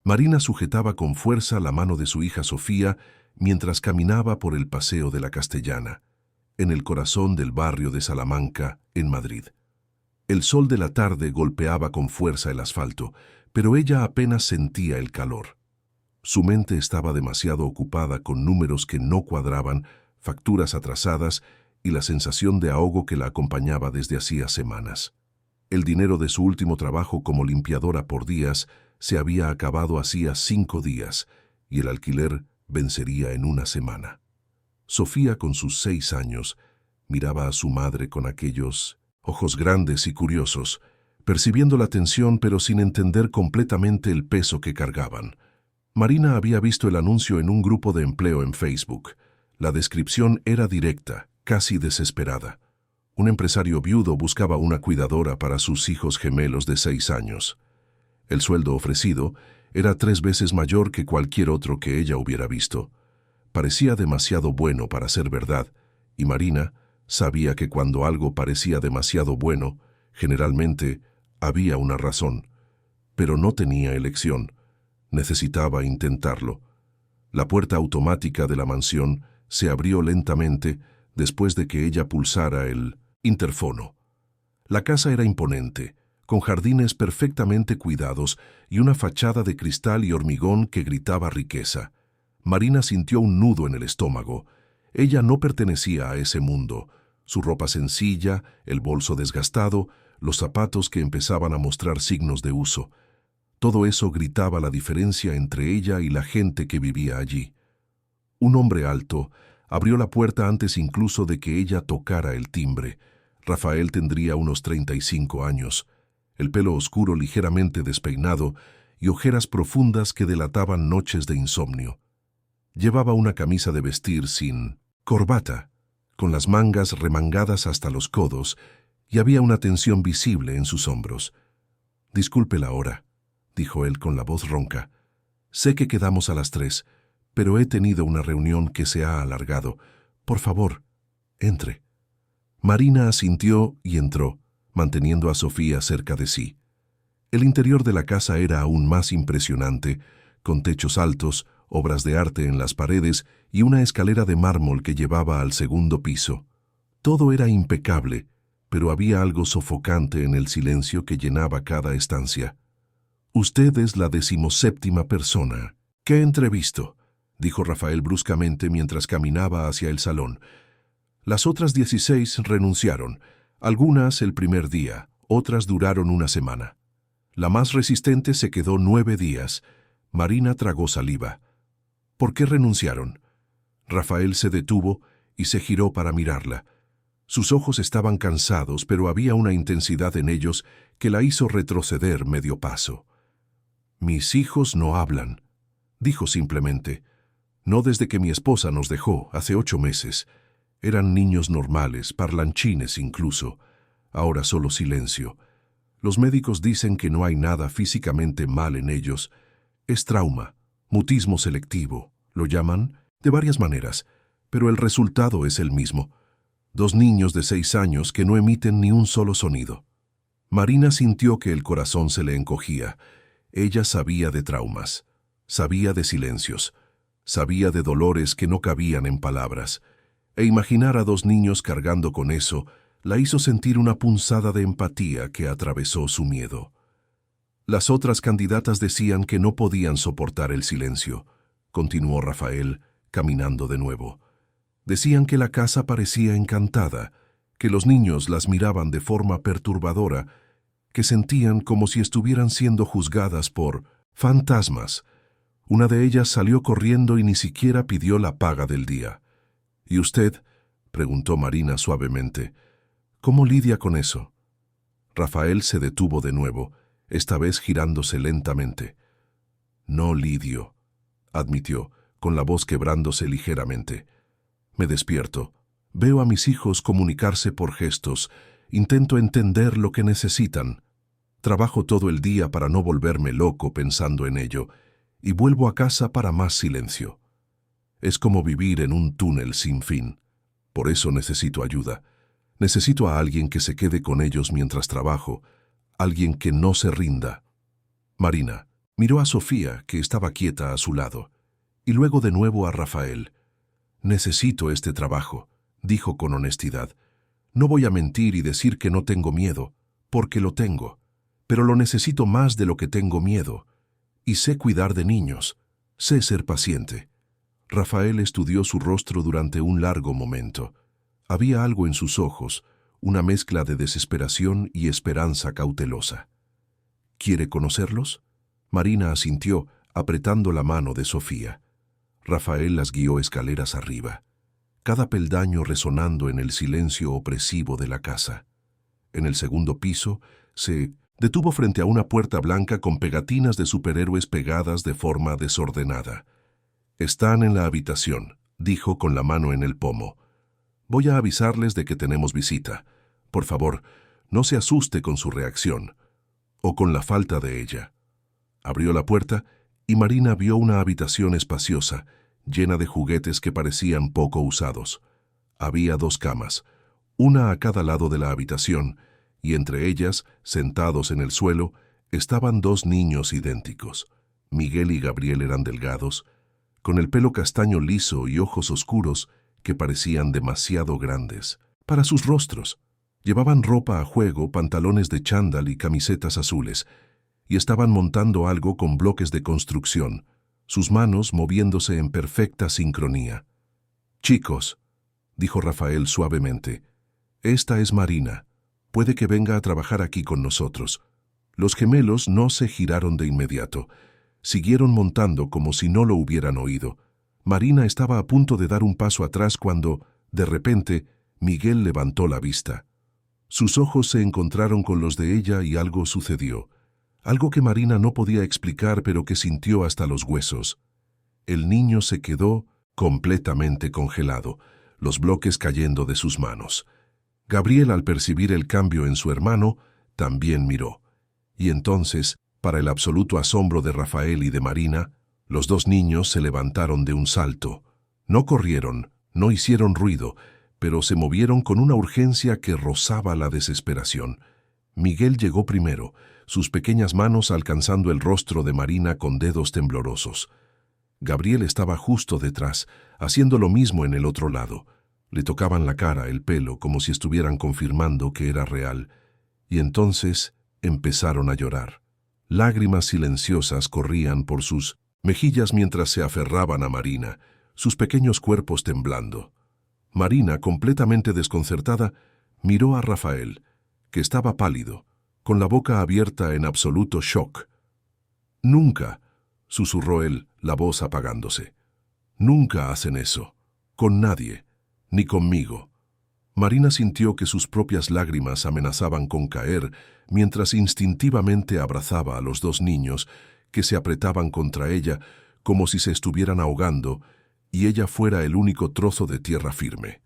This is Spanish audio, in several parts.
Marina sujetaba con fuerza la mano de su hija Sofía mientras caminaba por el Paseo de la Castellana, en el corazón del barrio de Salamanca, en Madrid. El sol de la tarde golpeaba con fuerza el asfalto, pero ella apenas sentía el calor. Su mente estaba demasiado ocupada con números que no cuadraban, facturas atrasadas y la sensación de ahogo que la acompañaba desde hacía semanas. El dinero de su último trabajo como limpiadora por días se había acabado hacía 5 días y el alquiler vencería en una semana. Sofía, con sus 6 años, miraba a su madre con aquellos ojos grandes y curiosos, percibiendo la tensión pero sin entender completamente el peso que cargaban. Marina había visto el anuncio en un grupo de empleo en Facebook. La descripción era directa, casi desesperada. Un empresario viudo buscaba una cuidadora para sus hijos gemelos de 6 años. El sueldo ofrecido era 3 veces mayor que cualquier otro que ella hubiera visto. Parecía demasiado bueno para ser verdad, y Marina sabía que cuando algo parecía demasiado bueno, generalmente había una razón. Pero no tenía elección. Necesitaba intentarlo. La puerta automática de la mansión se abrió lentamente después de que ella pulsara el interfono. La casa era imponente, con jardines perfectamente cuidados y una fachada de cristal y hormigón que gritaba riqueza. Marina sintió un nudo en el estómago. Ella no pertenecía a ese mundo. Su ropa sencilla, el bolso desgastado, los zapatos que empezaban a mostrar signos de uso. Todo eso gritaba la diferencia entre ella y la gente que vivía allí. Un hombre alto abrió la puerta antes incluso de que ella tocara el timbre. Rafael tendría unos 35 años, el pelo oscuro ligeramente despeinado y ojeras profundas que delataban noches de insomnio. Llevaba una camisa de vestir sin corbata, con las mangas remangadas hasta los codos, y había una tensión visible en sus hombros. «Disculpe la hora», dijo él con la voz ronca. «Sé que quedamos a las 3, pero he tenido una reunión que se ha alargado. Por favor, entre». Marina asintió y entró, manteniendo a Sofía cerca de sí. El interior de la casa era aún más impresionante, con techos altos, obras de arte en las paredes y una escalera de mármol que llevaba al segundo piso. Todo era impecable, pero había algo sofocante en el silencio que llenaba cada estancia. «Usted es la 17ª persona que he entrevisto», dijo Rafael bruscamente mientras caminaba hacia el salón. «Las otras 16 renunciaron, algunas el primer día, otras duraron una semana. La más resistente se quedó 9 días. Marina tragó saliva. ¿Por qué renunciaron?» Rafael se detuvo y se giró para mirarla. Sus ojos estaban cansados, pero había una intensidad en ellos que la hizo retroceder medio paso. «Mis hijos no hablan», dijo simplemente. «No desde que mi esposa nos dejó, hace 8 meses. Eran niños normales, parlanchines incluso. Ahora solo silencio. Los médicos dicen que no hay nada físicamente mal en ellos. Es trauma, mutismo selectivo, lo llaman, de varias maneras, pero el resultado es el mismo. 2 niños de 6 años que no emiten ni un solo sonido». Marina sintió que el corazón se le encogía. Ella sabía de traumas, sabía de silencios, sabía de dolores que no cabían en palabras, e imaginar a 2 niños cargando con eso la hizo sentir una punzada de empatía que atravesó su miedo. Las otras candidatas decían que no podían soportar el silencio, continuó Rafael, caminando de nuevo. Decían que la casa parecía encantada, que los niños las miraban de forma perturbadora, que sentían como si estuvieran siendo juzgadas por fantasmas. Una de ellas salió corriendo y ni siquiera pidió la paga del día. «¿Y usted?», preguntó Marina suavemente. «¿Cómo lidia con eso?». Rafael se detuvo de nuevo, esta vez girándose lentamente. «No lidio», admitió, con la voz quebrándose ligeramente. «Me despierto. Veo a mis hijos comunicarse por gestos. Intento entender lo que necesitan. Trabajo todo el día para no volverme loco pensando en ello, y vuelvo a casa para más silencio. Es como vivir en un túnel sin fin. Por eso necesito ayuda. Necesito a alguien que se quede con ellos mientras trabajo, alguien que no se rinda». «Marina», Miró a Sofía, que estaba quieta a su lado, y luego de nuevo a Rafael. «Necesito este trabajo», dijo con honestidad. «No voy a mentir y decir que no tengo miedo, porque lo tengo, pero lo necesito más de lo que tengo miedo. Y sé cuidar de niños, sé ser paciente». Rafael estudió su rostro durante un largo momento. Había algo en sus ojos, una mezcla de desesperación y esperanza cautelosa. «¿Quiere conocerlos?». Marina asintió, apretando la mano de Sofía. Rafael las guió escaleras arriba, cada peldaño resonando en el silencio opresivo de la casa. En el segundo piso, se detuvo frente a una puerta blanca con pegatinas de superhéroes pegadas de forma desordenada. «Están en la habitación», dijo con la mano en el pomo. «Voy a avisarles de que tenemos visita. Por favor, no se asuste con su reacción, o con la falta de ella». Abrió la puerta y Marina vio una habitación espaciosa, llena de juguetes que parecían poco usados. Había 2 camas, una a cada lado de la habitación, y entre ellas, sentados en el suelo, estaban 2 niños idénticos. Miguel y Gabriel eran delgados, con el pelo castaño liso y ojos oscuros que parecían demasiado grandes para sus rostros. Llevaban ropa a juego, pantalones de chándal y camisetas azules, y estaban montando algo con bloques de construcción, sus manos moviéndose en perfecta sincronía. «Chicos», dijo Rafael suavemente, «esta es Marina. Puede que venga a trabajar aquí con nosotros». Los gemelos no se giraron de inmediato. Siguieron montando como si no lo hubieran oído. Marina estaba a punto de dar un paso atrás cuando, de repente, Miguel levantó la vista. Sus ojos se encontraron con los de ella y algo sucedió. Algo que Marina no podía explicar, pero que sintió hasta los huesos. El niño se quedó completamente congelado, los bloques cayendo de sus manos. Gabriel, al percibir el cambio en su hermano, también miró. Y entonces, para el absoluto asombro de Rafael y de Marina, los 2 niños se levantaron de un salto. No corrieron, no hicieron ruido, pero se movieron con una urgencia que rozaba la desesperación. Miguel llegó primero, sus pequeñas manos alcanzando el rostro de Marina con dedos temblorosos. Gabriel estaba justo detrás, haciendo lo mismo en el otro lado. Le tocaban la cara, el pelo, como si estuvieran confirmando que era real. Y entonces empezaron a llorar. Lágrimas silenciosas corrían por sus mejillas mientras se aferraban a Marina, sus pequeños cuerpos temblando. Marina, completamente desconcertada, miró a Rafael, que estaba pálido, con la boca abierta en absoluto shock. «Nunca», susurró él, la voz apagándose. «Nunca hacen eso. Con nadie. Ni conmigo». Marina sintió que sus propias lágrimas amenazaban con caer mientras instintivamente abrazaba a los 2 niños que se apretaban contra ella como si se estuvieran ahogando y ella fuera el único trozo de tierra firme.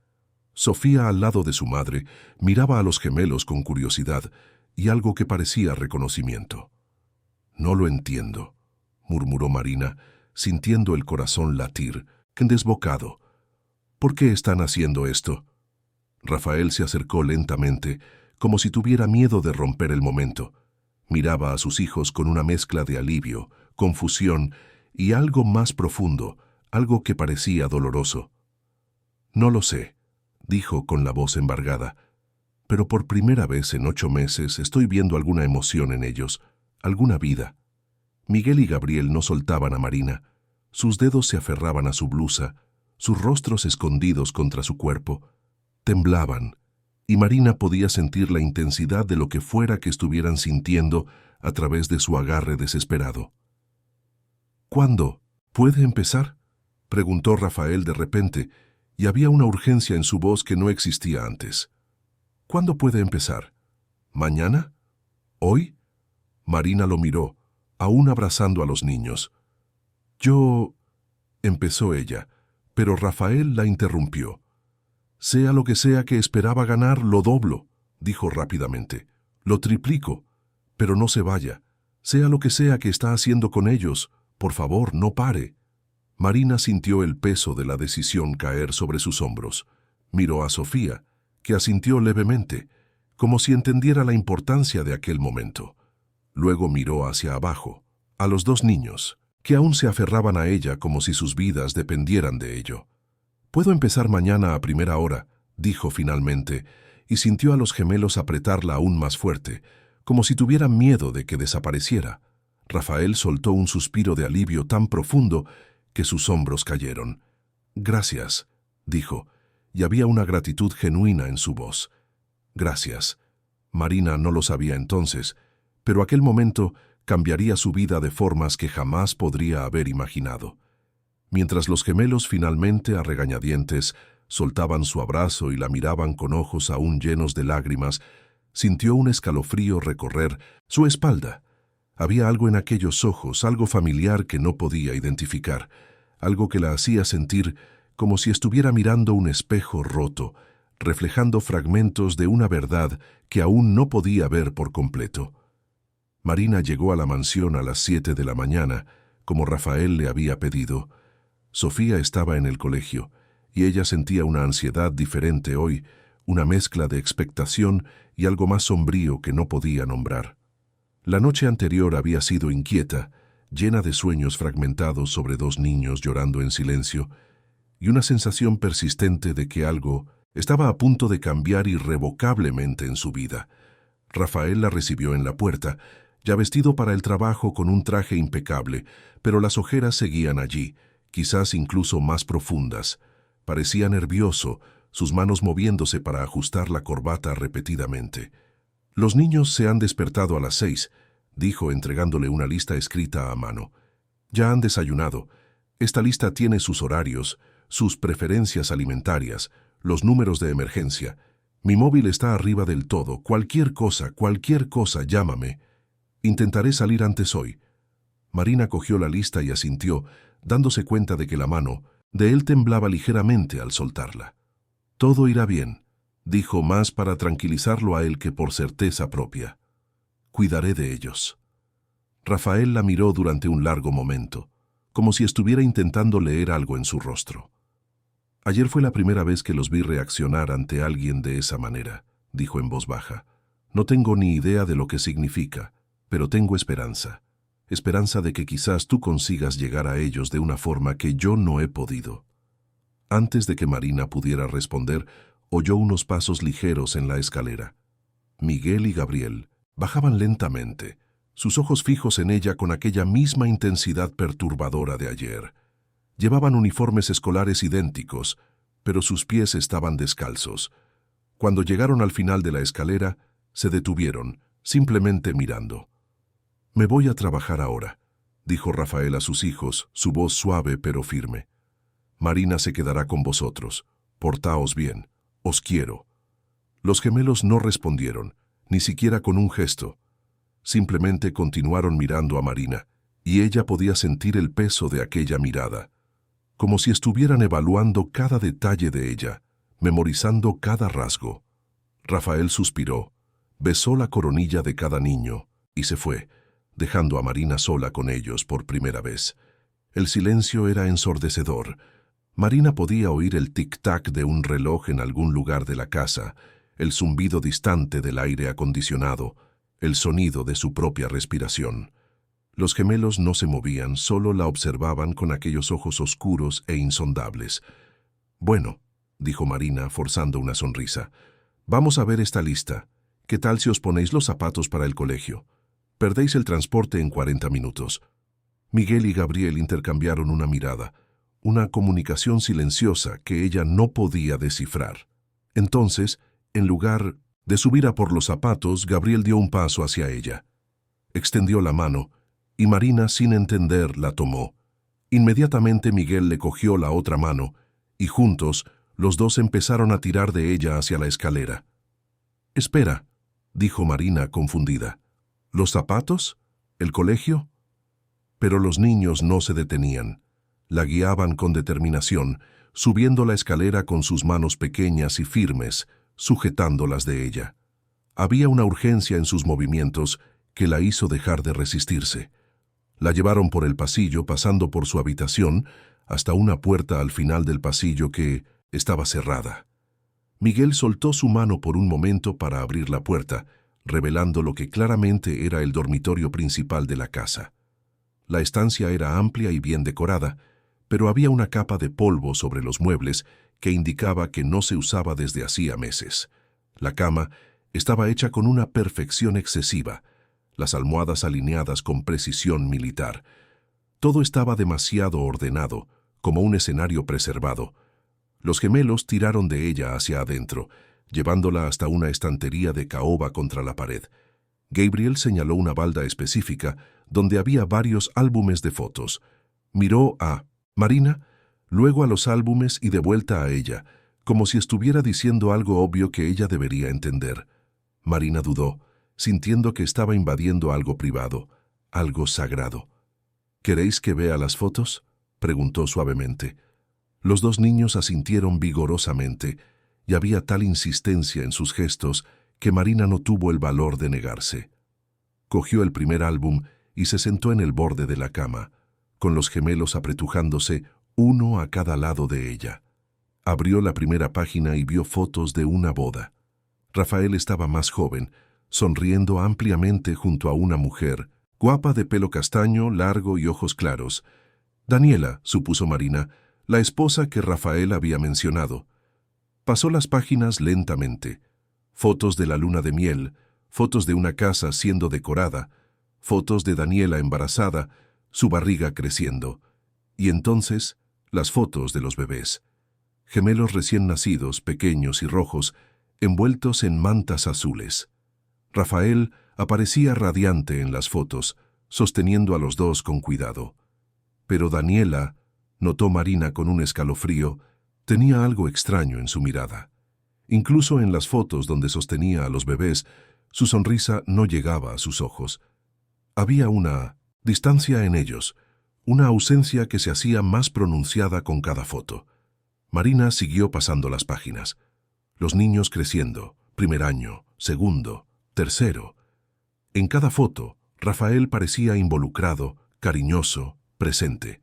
Sofía, al lado de su madre, miraba a los gemelos con curiosidad y algo que parecía reconocimiento. «No lo entiendo», murmuró Marina, sintiendo el corazón latir, desbocado. «¿Por qué están haciendo esto?». Rafael se acercó lentamente, como si tuviera miedo de romper el momento. Miraba a sus hijos con una mezcla de alivio, confusión y algo más profundo, algo que parecía doloroso. «No lo sé», dijo con la voz embargada, «pero por primera vez en 8 meses estoy viendo alguna emoción en ellos, alguna vida». Miguel y Gabriel no soltaban a Marina. Sus dedos se aferraban a su blusa, sus rostros escondidos contra su cuerpo. Temblaban, y Marina podía sentir la intensidad de lo que fuera que estuvieran sintiendo a través de su agarre desesperado. «¿Cuándo? ¿Puede empezar?», preguntó Rafael de repente, y había una urgencia en su voz que no existía antes. «¿Cuándo puede empezar? ¿Mañana? ¿Hoy?». Marina lo miró, aún abrazando a los niños. «Yo…», empezó ella, pero Rafael la interrumpió. «Sea lo que sea que esperaba ganar, lo doblo», dijo rápidamente. «Lo triplico, pero no se vaya. Sea lo que sea que está haciendo con ellos, por favor, no pare». Marina sintió el peso de la decisión caer sobre sus hombros. Miró a Sofía, que asintió levemente, como si entendiera la importancia de aquel momento. Luego miró hacia abajo, a los dos niños, que aún se aferraban a ella como si sus vidas dependieran de ello. «Puedo empezar mañana a primera hora», dijo finalmente, y sintió a los gemelos apretarla aún más fuerte, como si tuvieran miedo de que desapareciera. Rafael soltó un suspiro de alivio tan profundo que sus hombros cayeron. «Gracias», dijo, y había una gratitud genuina en su voz. «Gracias». Marina no lo sabía entonces, pero aquel momento cambiaría su vida de formas que jamás podría haber imaginado. Mientras los gemelos finalmente, a regañadientes, soltaban su abrazo y la miraban con ojos aún llenos de lágrimas, sintió un escalofrío recorrer su espalda. Había algo en aquellos ojos, algo familiar que no podía identificar, algo que la hacía sentir como si estuviera mirando un espejo roto, reflejando fragmentos de una verdad que aún no podía ver por completo. Marina llegó a la mansión a las 7 de la mañana, como Rafael le había pedido. Sofía estaba en el colegio, y ella sentía una ansiedad diferente hoy, una mezcla de expectación y algo más sombrío que no podía nombrar. La noche anterior había sido inquieta, llena de sueños fragmentados sobre dos niños llorando en silencio, y una sensación persistente de que algo estaba a punto de cambiar irrevocablemente en su vida. Rafael la recibió en la puerta, ya vestido para el trabajo con un traje impecable, pero las ojeras seguían allí, quizás incluso más profundas. Parecía nervioso, sus manos moviéndose para ajustar la corbata repetidamente. «Los niños se han despertado a las 6», dijo entregándole una lista escrita a mano. «Ya han desayunado. Esta lista tiene sus horarios, sus preferencias alimentarias, los números de emergencia. Mi móvil está arriba del todo. Cualquier cosa, llámame. Intentaré salir antes hoy». Marina cogió la lista y asintió, dándose cuenta de que la mano de él temblaba ligeramente al soltarla. «Todo irá bien», dijo más para tranquilizarlo a él que por certeza propia. «Cuidaré de ellos». Rafael la miró durante un largo momento, como si estuviera intentando leer algo en su rostro. «Ayer fue la primera vez que los vi reaccionar ante alguien de esa manera», dijo en voz baja. «No tengo ni idea de lo que significa, pero tengo esperanza. Esperanza de que quizás tú consigas llegar a ellos de una forma que yo no he podido». Antes de que Marina pudiera responder, oyó unos pasos ligeros en la escalera. Miguel y Gabriel bajaban lentamente, sus ojos fijos en ella con aquella misma intensidad perturbadora de ayer. Llevaban uniformes escolares idénticos, pero sus pies estaban descalzos. Cuando llegaron al final de la escalera, se detuvieron, simplemente mirando. «Me voy a trabajar ahora», dijo Rafael a sus hijos, su voz suave pero firme. «Marina se quedará con vosotros. Portaos bien. Os quiero». Los gemelos no respondieron, ni siquiera con un gesto. Simplemente continuaron mirando a Marina, y ella podía sentir el peso de aquella mirada, como si estuvieran evaluando cada detalle de ella, memorizando cada rasgo. Rafael suspiró, besó la coronilla de cada niño y se fue, dejando a Marina sola con ellos por primera vez. El silencio era ensordecedor. Marina podía oír el tic-tac de un reloj en algún lugar de la casa, el zumbido distante del aire acondicionado, el sonido de su propia respiración. Los gemelos no se movían, solo la observaban con aquellos ojos oscuros e insondables. «Bueno», dijo Marina, forzando una sonrisa, «vamos a ver esta lista. ¿Qué tal si os ponéis los zapatos para el colegio? Perdéis el transporte en 40 minutos». Miguel y Gabriel intercambiaron una mirada, una comunicación silenciosa que ella no podía descifrar. Entonces, en lugar de subir a por los zapatos, Gabriel dio un paso hacia ella. Extendió la mano, y Marina, sin entender, la tomó. Inmediatamente Miguel le cogió la otra mano, y juntos, los dos empezaron a tirar de ella hacia la escalera. «Espera», dijo Marina, confundida. «¿Los zapatos? ¿El colegio?» Pero los niños no se detenían. La guiaban con determinación, subiendo la escalera con sus manos pequeñas y firmes, sujetándolas de ella. Había una urgencia en sus movimientos que la hizo dejar de resistirse. La llevaron por el pasillo, pasando por su habitación, hasta una puerta al final del pasillo que estaba cerrada. Miguel soltó su mano por un momento para abrir la puerta, revelando lo que claramente era el dormitorio principal de la casa. La estancia era amplia y bien decorada, pero había una capa de polvo sobre los muebles que indicaba que no se usaba desde hacía meses. La cama estaba hecha con una perfección excesiva, las almohadas alineadas con precisión militar. Todo estaba demasiado ordenado, como un escenario preservado. Los gemelos tiraron de ella hacia adentro, llevándola hasta una estantería de caoba contra la pared. Gabriel señaló una balda específica donde había varios álbumes de fotos. Miró a Marina, luego a los álbumes y de vuelta a ella, como si estuviera diciendo algo obvio que ella debería entender. Marina dudó, sintiendo que estaba invadiendo algo privado, algo sagrado. ¿Queréis que vea las fotos?, preguntó suavemente. Los dos niños asintieron vigorosamente, y había tal insistencia en sus gestos que Marina no tuvo el valor de negarse. Cogió el primer álbum y se sentó en el borde de la cama, con los gemelos apretujándose uno a cada lado de ella. Abrió la primera página y vio fotos de una boda. Rafael estaba más joven, sonriendo ampliamente junto a una mujer, guapa de pelo castaño, largo y ojos claros. Daniela, supuso Marina, la esposa que Rafael había mencionado. Pasó las páginas lentamente. Fotos de la luna de miel, fotos de una casa siendo decorada, fotos de Daniela embarazada, su barriga creciendo. Y entonces, las fotos de los bebés. Gemelos recién nacidos, pequeños y rojos, envueltos en mantas azules. Rafael aparecía radiante en las fotos, sosteniendo a los dos con cuidado. Pero Daniela, notó Marina con un escalofrío, tenía algo extraño en su mirada. Incluso en las fotos donde sostenía a los bebés, su sonrisa no llegaba a sus ojos. Había una distancia en ellos, una ausencia que se hacía más pronunciada con cada foto. Marina siguió pasando las páginas. Los niños creciendo, primer año, segundo, tercero. En cada foto, Rafael parecía involucrado, cariñoso, presente.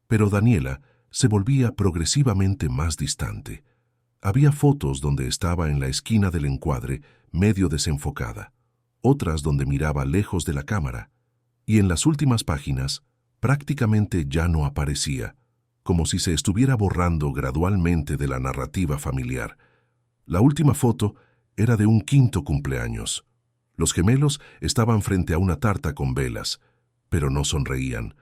Pero Daniela se volvía progresivamente más distante. Había fotos donde estaba en la esquina del encuadre, medio desenfocada, otras donde miraba lejos de la cámara, y en las últimas páginas prácticamente ya no aparecía, como si se estuviera borrando gradualmente de la narrativa familiar. La última foto era de un 5º cumpleaños. Los gemelos estaban frente a una tarta con velas, pero no sonreían.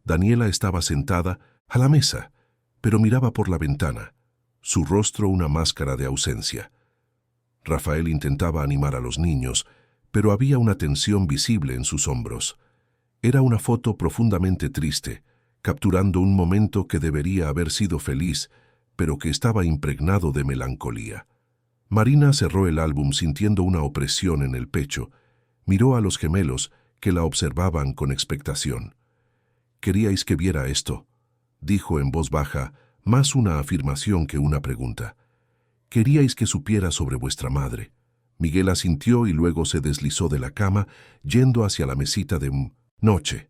Daniela estaba sentada a la mesa, pero miraba por la ventana, su rostro una máscara de ausencia. Rafael intentaba animar a los niños, pero había una tensión visible en sus hombros. Era una foto profundamente triste, capturando un momento que debería haber sido feliz, pero que estaba impregnado de melancolía. Marina cerró el álbum sintiendo una opresión en el pecho. Miró a los gemelos, que la observaban con expectación. «¿Queríais que viera esto?», dijo en voz baja, más una afirmación que una pregunta. «Queríais que supiera sobre vuestra madre». Miguel asintió y luego se deslizó de la cama, yendo hacia la mesita de noche.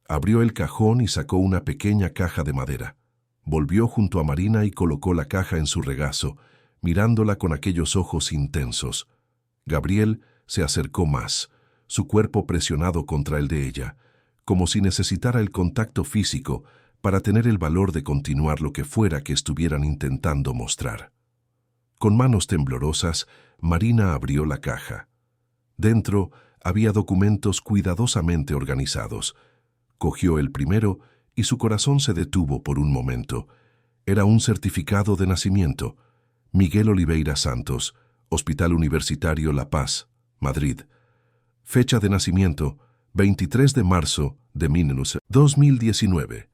Abrió el cajón y sacó una pequeña caja de madera. Volvió junto a Marina y colocó la caja en su regazo, mirándola con aquellos ojos intensos. Gabriel se acercó más, su cuerpo presionado contra el de ella, como si necesitara el contacto físico para tener el valor de continuar lo que fuera que estuvieran intentando mostrar. Con manos temblorosas, Marina abrió la caja. Dentro había documentos cuidadosamente organizados. Cogió el primero y su corazón se detuvo por un momento. Era un certificado de nacimiento. Miguel Oliveira Santos, Hospital Universitario La Paz, Madrid. Fecha de nacimiento, 23 de marzo de 2019.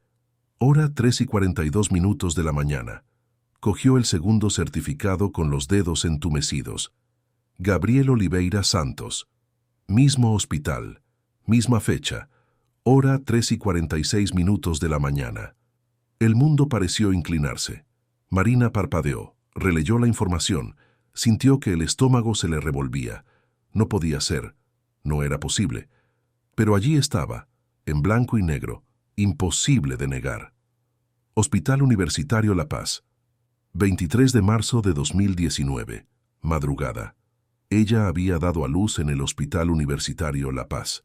Hora 3:42 de la mañana. Cogió el segundo certificado con los dedos entumecidos. Gabriel Oliveira Santos. Mismo hospital. Misma fecha. Hora 3:46 de la mañana. El mundo pareció inclinarse. Marina parpadeó, releyó la información, sintió que el estómago se le revolvía. No podía ser, no era posible. Pero allí estaba, en blanco y negro, imposible de negar. Hospital Universitario La Paz. 23 de marzo de 2019, madrugada. Ella había dado a luz en el Hospital Universitario La Paz.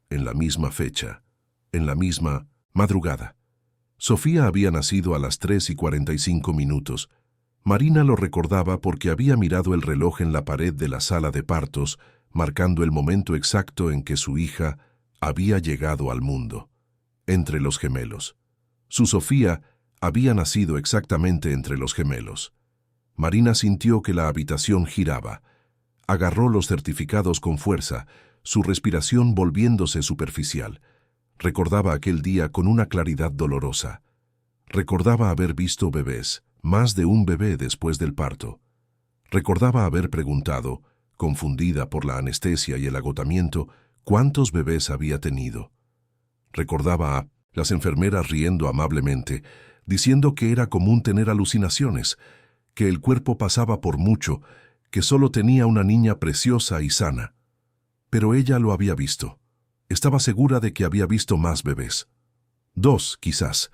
En la misma fecha. en la misma madrugada. Sofía había nacido a las 3:45. Marina lo recordaba porque había mirado el reloj en la pared de la sala de partos, marcando el momento exacto en que su hija había llegado al mundo. Entre los gemelos. Su Sofía había nacido exactamente entre los gemelos. Marina sintió que la habitación giraba. Agarró los certificados con fuerza, su respiración volviéndose superficial. Recordaba aquel día con una claridad dolorosa. Recordaba haber visto bebés, más de un bebé después del parto. Recordaba haber preguntado, confundida por la anestesia y el agotamiento, cuántos bebés había tenido. Recordaba a las enfermeras riendo amablemente, diciendo que era común tener alucinaciones, que el cuerpo pasaba por mucho, que solo tenía una niña preciosa y sana. Pero ella lo había visto. Estaba segura de que había visto más bebés. 2, quizás.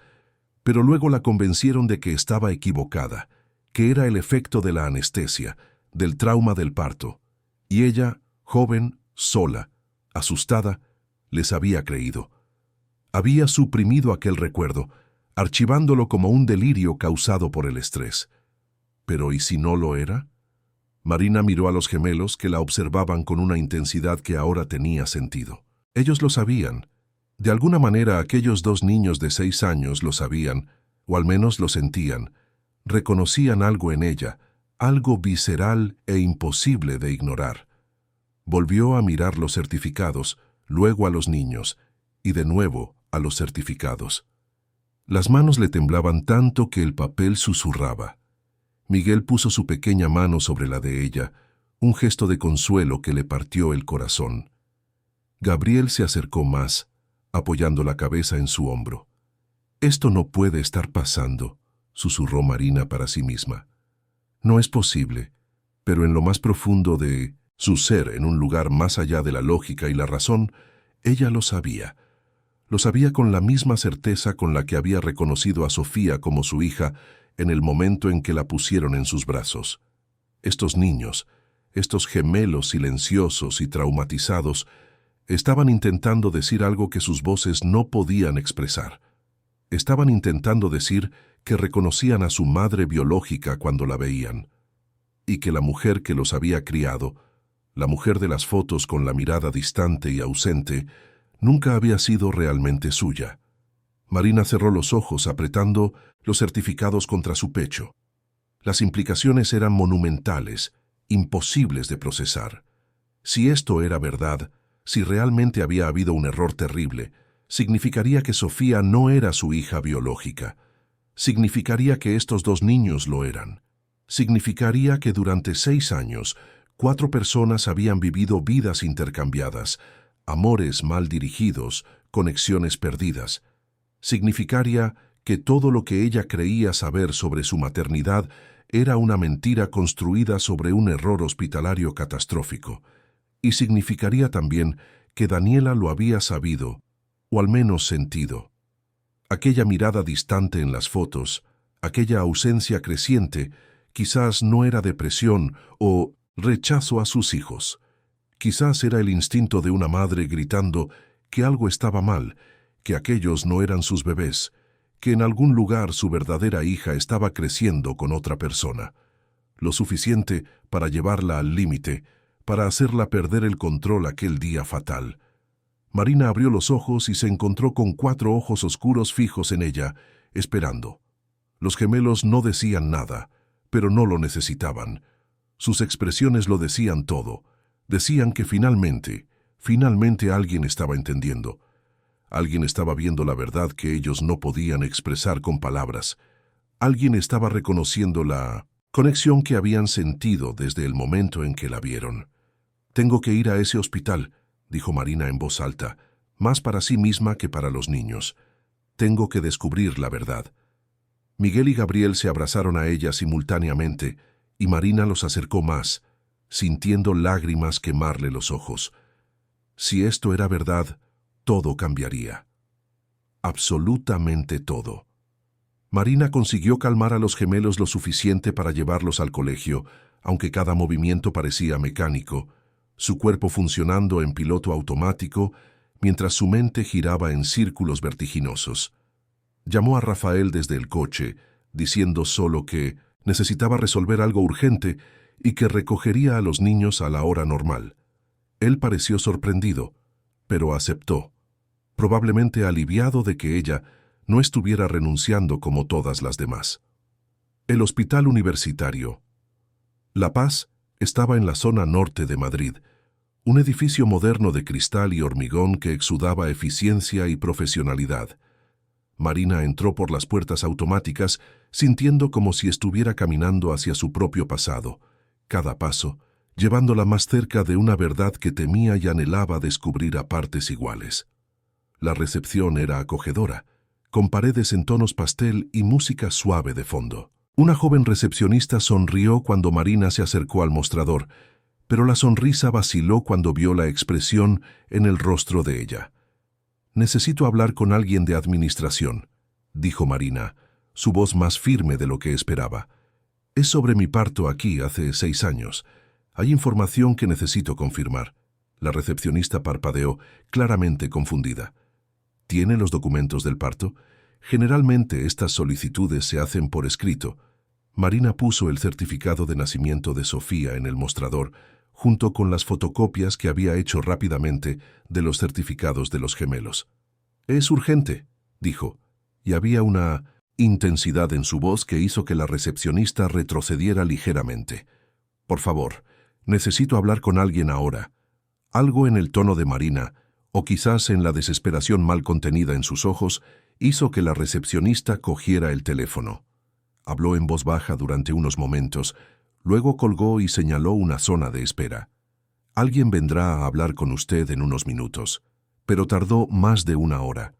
Pero luego la convencieron de que estaba equivocada, que era el efecto de la anestesia, del trauma del parto. Y ella, joven, sola, asustada, les había creído. Había suprimido aquel recuerdo, archivándolo como un delirio causado por el estrés. ¿Pero y si no lo era? Marina miró a los gemelos que la observaban con una intensidad que ahora tenía sentido. Ellos lo sabían. De alguna manera aquellos 2 niños de 6 años lo sabían, o al menos lo sentían. Reconocían algo en ella, algo visceral e imposible de ignorar. Volvió a mirar los certificados, luego a los niños, y de nuevo a los certificados. Las manos le temblaban tanto que el papel susurraba. Miguel puso su pequeña mano sobre la de ella, un gesto de consuelo que le partió el corazón. Gabriel se acercó más, apoyando la cabeza en su hombro. «Esto no puede estar pasando», susurró Marina para sí misma. «No es posible», pero en lo más profundo de su ser, en un lugar más allá de la lógica y la razón, ella lo sabía. Lo sabía con la misma certeza con la que había reconocido a Sofía como su hija en el momento en que la pusieron en sus brazos. Estos niños, estos gemelos silenciosos y traumatizados, estaban intentando decir algo que sus voces no podían expresar. Estaban intentando decir que reconocían a su madre biológica cuando la veían, y que la mujer que los había criado, la mujer de las fotos con la mirada distante y ausente, nunca había sido realmente suya. Marina cerró los ojos apretando los certificados contra su pecho. Las implicaciones eran monumentales, imposibles de procesar. Si esto era verdad, si realmente había habido un error terrible, significaría que Sofía no era su hija biológica. Significaría que estos 2 niños lo eran. Significaría que durante 6 años, 4 personas habían vivido vidas intercambiadas, amores mal dirigidos, conexiones perdidas. Significaría que todo lo que ella creía saber sobre su maternidad era una mentira construida sobre un error hospitalario catastrófico. Y significaría también que Daniela lo había sabido, o al menos sentido. Aquella mirada distante en las fotos, aquella ausencia creciente, quizás no era depresión o rechazo a sus hijos. Quizás era el instinto de una madre gritando que algo estaba mal, que aquellos no eran sus bebés, que en algún lugar su verdadera hija estaba creciendo con otra persona. Lo suficiente para llevarla al límite, para hacerla perder el control aquel día fatal. Marina abrió los ojos y se encontró con 4 ojos oscuros fijos en ella, esperando. Los gemelos no decían nada, pero no lo necesitaban. Sus expresiones lo decían todo. Decían que finalmente alguien estaba entendiendo. Alguien estaba viendo la verdad que ellos no podían expresar con palabras. Alguien estaba reconociendo la conexión que habían sentido desde el momento en que la vieron. «Tengo que ir a ese hospital», dijo Marina en voz alta, más para sí misma que para los niños. «Tengo que descubrir la verdad». Miguel y Gabriel se abrazaron a ella simultáneamente, y Marina los acercó más, sintiendo lágrimas quemarle los ojos. Si esto era verdad, todo cambiaría. Absolutamente todo. Marina consiguió calmar a los gemelos lo suficiente para llevarlos al colegio, aunque cada movimiento parecía mecánico, su cuerpo funcionando en piloto automático, mientras su mente giraba en círculos vertiginosos. Llamó a Rafael desde el coche, diciendo solo que necesitaba resolver algo urgente y que recogería a los niños a la hora normal. Él pareció sorprendido, pero aceptó, probablemente aliviado de que ella no estuviera renunciando como todas las demás. El Hospital Universitario. La Paz estaba en la zona norte de Madrid, un edificio moderno de cristal y hormigón que exudaba eficiencia y profesionalidad. Marina entró por las puertas automáticas, sintiendo como si estuviera caminando hacia su propio pasado, cada paso llevándola más cerca de una verdad que temía y anhelaba descubrir a partes iguales. La recepción era acogedora, con paredes en tonos pastel y música suave de fondo. Una joven recepcionista sonrió cuando Marina se acercó al mostrador, pero la sonrisa vaciló cuando vio la expresión en el rostro de ella. «Necesito hablar con alguien de administración», dijo Marina, su voz más firme de lo que esperaba. «Es sobre mi parto aquí hace 6 años. Hay información que necesito confirmar». La recepcionista parpadeó, claramente confundida. «¿Tiene los documentos del parto? Generalmente estas solicitudes se hacen por escrito». Marina puso el certificado de nacimiento de Sofía en el mostrador, junto con las fotocopias que había hecho rápidamente de los certificados de los gemelos. «Es urgente», dijo, y había una intensidad en su voz que hizo que la recepcionista retrocediera ligeramente. «Por favor, necesito hablar con alguien ahora». Algo en el tono de Marina, o quizás en la desesperación mal contenida en sus ojos, hizo que la recepcionista cogiera el teléfono. Habló en voz baja durante unos momentos, luego colgó y señaló una zona de espera. «Alguien vendrá a hablar con usted en unos minutos», pero tardó más de 1 hora.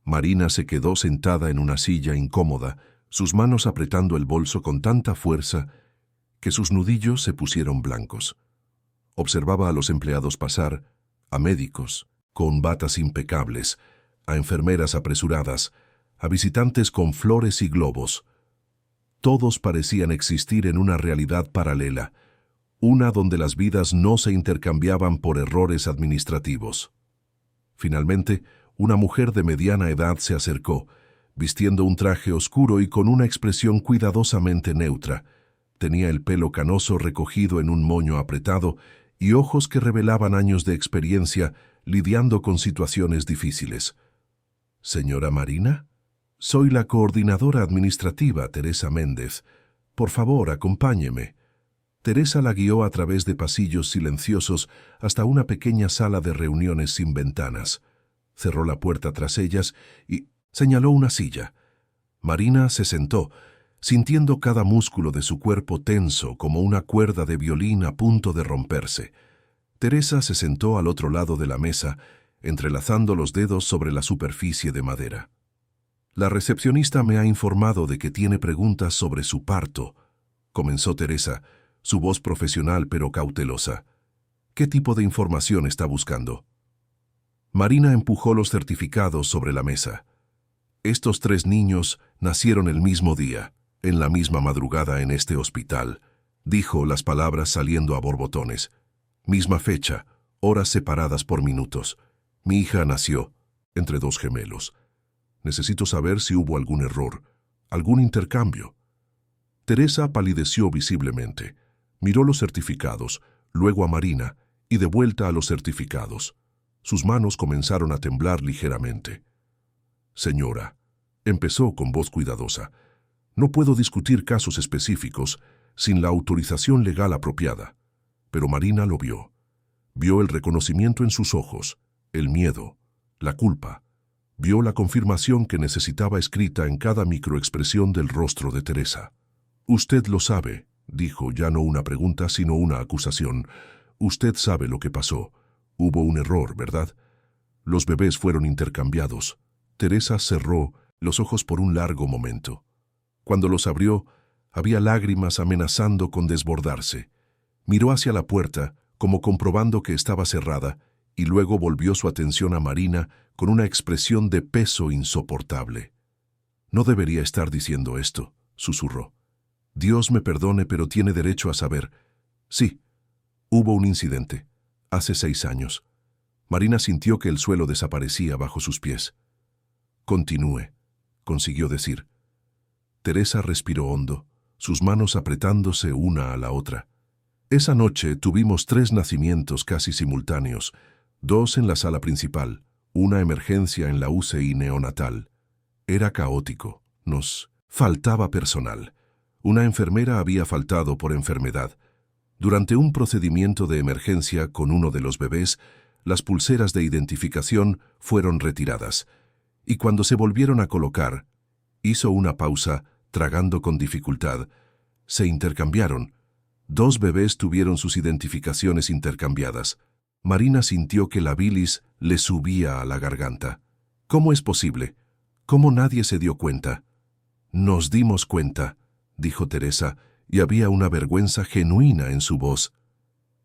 Marina se quedó sentada en una silla incómoda, sus manos apretando el bolso con tanta fuerza que sus nudillos se pusieron blancos. Observaba a los empleados pasar, a médicos con batas impecables, a enfermeras apresuradas, a visitantes con flores y globos. Todos parecían existir en una realidad paralela, una donde las vidas no se intercambiaban por errores administrativos. Finalmente, una mujer de mediana edad se acercó, vistiendo un traje oscuro y con una expresión cuidadosamente neutra. Tenía el pelo canoso recogido en un moño apretado y ojos que revelaban años de experiencia lidiando con situaciones difíciles. «¿Señora Marina? Soy la coordinadora administrativa, Teresa Méndez. Por favor, acompáñeme». Teresa la guió a través de pasillos silenciosos hasta una pequeña sala de reuniones sin ventanas. Cerró la puerta tras ellas y señaló una silla. Marina se sentó, sintiendo cada músculo de su cuerpo tenso como una cuerda de violín a punto de romperse. Teresa se sentó al otro lado de la mesa, entrelazando los dedos sobre la superficie de madera. «La recepcionista me ha informado de que tiene preguntas sobre su parto», comenzó Teresa, su voz profesional pero cautelosa. «¿Qué tipo de información está buscando?» Marina empujó los certificados sobre la mesa. «Estos 3 niños nacieron el mismo día, en la misma madrugada en este hospital», dijo, las palabras saliendo a borbotones. «Misma fecha, horas separadas por minutos. Mi hija nació entre 2 gemelos. Necesito saber si hubo algún error, algún intercambio». Teresa palideció visiblemente. Miró los certificados, luego a Marina y de vuelta a los certificados. Sus manos comenzaron a temblar ligeramente. «Señora», empezó con voz cuidadosa, «no puedo discutir casos específicos sin la autorización legal apropiada». Pero Marina lo vio. Vio el reconocimiento en sus ojos, el miedo, la culpa. Vio la confirmación que necesitaba escrita en cada microexpresión del rostro de Teresa. «Usted lo sabe», dijo, ya no una pregunta sino una acusación. «Usted sabe lo que pasó. Hubo un error, ¿verdad? Los bebés fueron intercambiados». Teresa cerró los ojos por un largo momento. Cuando los abrió, había lágrimas amenazando con desbordarse. Miró hacia la puerta, como comprobando que estaba cerrada, y luego volvió su atención a Marina con una expresión de peso insoportable. «No debería estar diciendo esto», susurró. «Dios me perdone, pero tiene derecho a saber». «Sí, hubo un incidente, hace 6 años». Marina sintió que el suelo desaparecía bajo sus pies. «Continúe», consiguió decir. Teresa respiró hondo, sus manos apretándose una a la otra. Esa noche tuvimos 3 nacimientos casi simultáneos, 2 en la sala principal, una emergencia en la UCI neonatal. Era caótico, nos faltaba personal. Una enfermera había faltado por enfermedad. Durante un procedimiento de emergencia con uno de los bebés, las pulseras de identificación fueron retiradas, y cuando se volvieron a colocar, hizo una pausa, tragando con dificultad. Se intercambiaron. 2 bebés tuvieron sus identificaciones intercambiadas. Marina sintió que la bilis le subía a la garganta. «¿Cómo es posible? ¿Cómo nadie se dio cuenta?» «Nos dimos cuenta», dijo Teresa, y había una vergüenza genuina en su voz.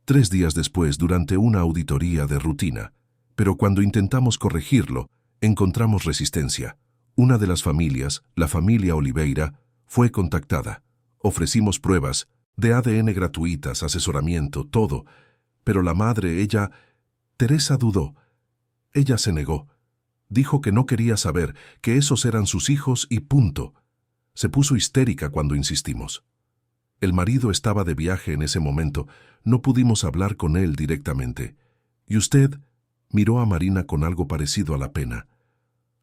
3 días después, durante una auditoría de rutina. Pero cuando intentamos corregirlo, encontramos resistencia. Una de las familias, la familia Oliveira, fue contactada. Ofrecimos pruebas de ADN gratuitas, asesoramiento, todo. Pero la madre, Teresa dudó. Ella se negó. Dijo que no quería saber, que esos eran sus hijos y punto. Se puso histérica cuando insistimos. El marido estaba de viaje en ese momento. No pudimos hablar con él directamente. ¿Y usted? Miró a Marina con algo parecido a la pena.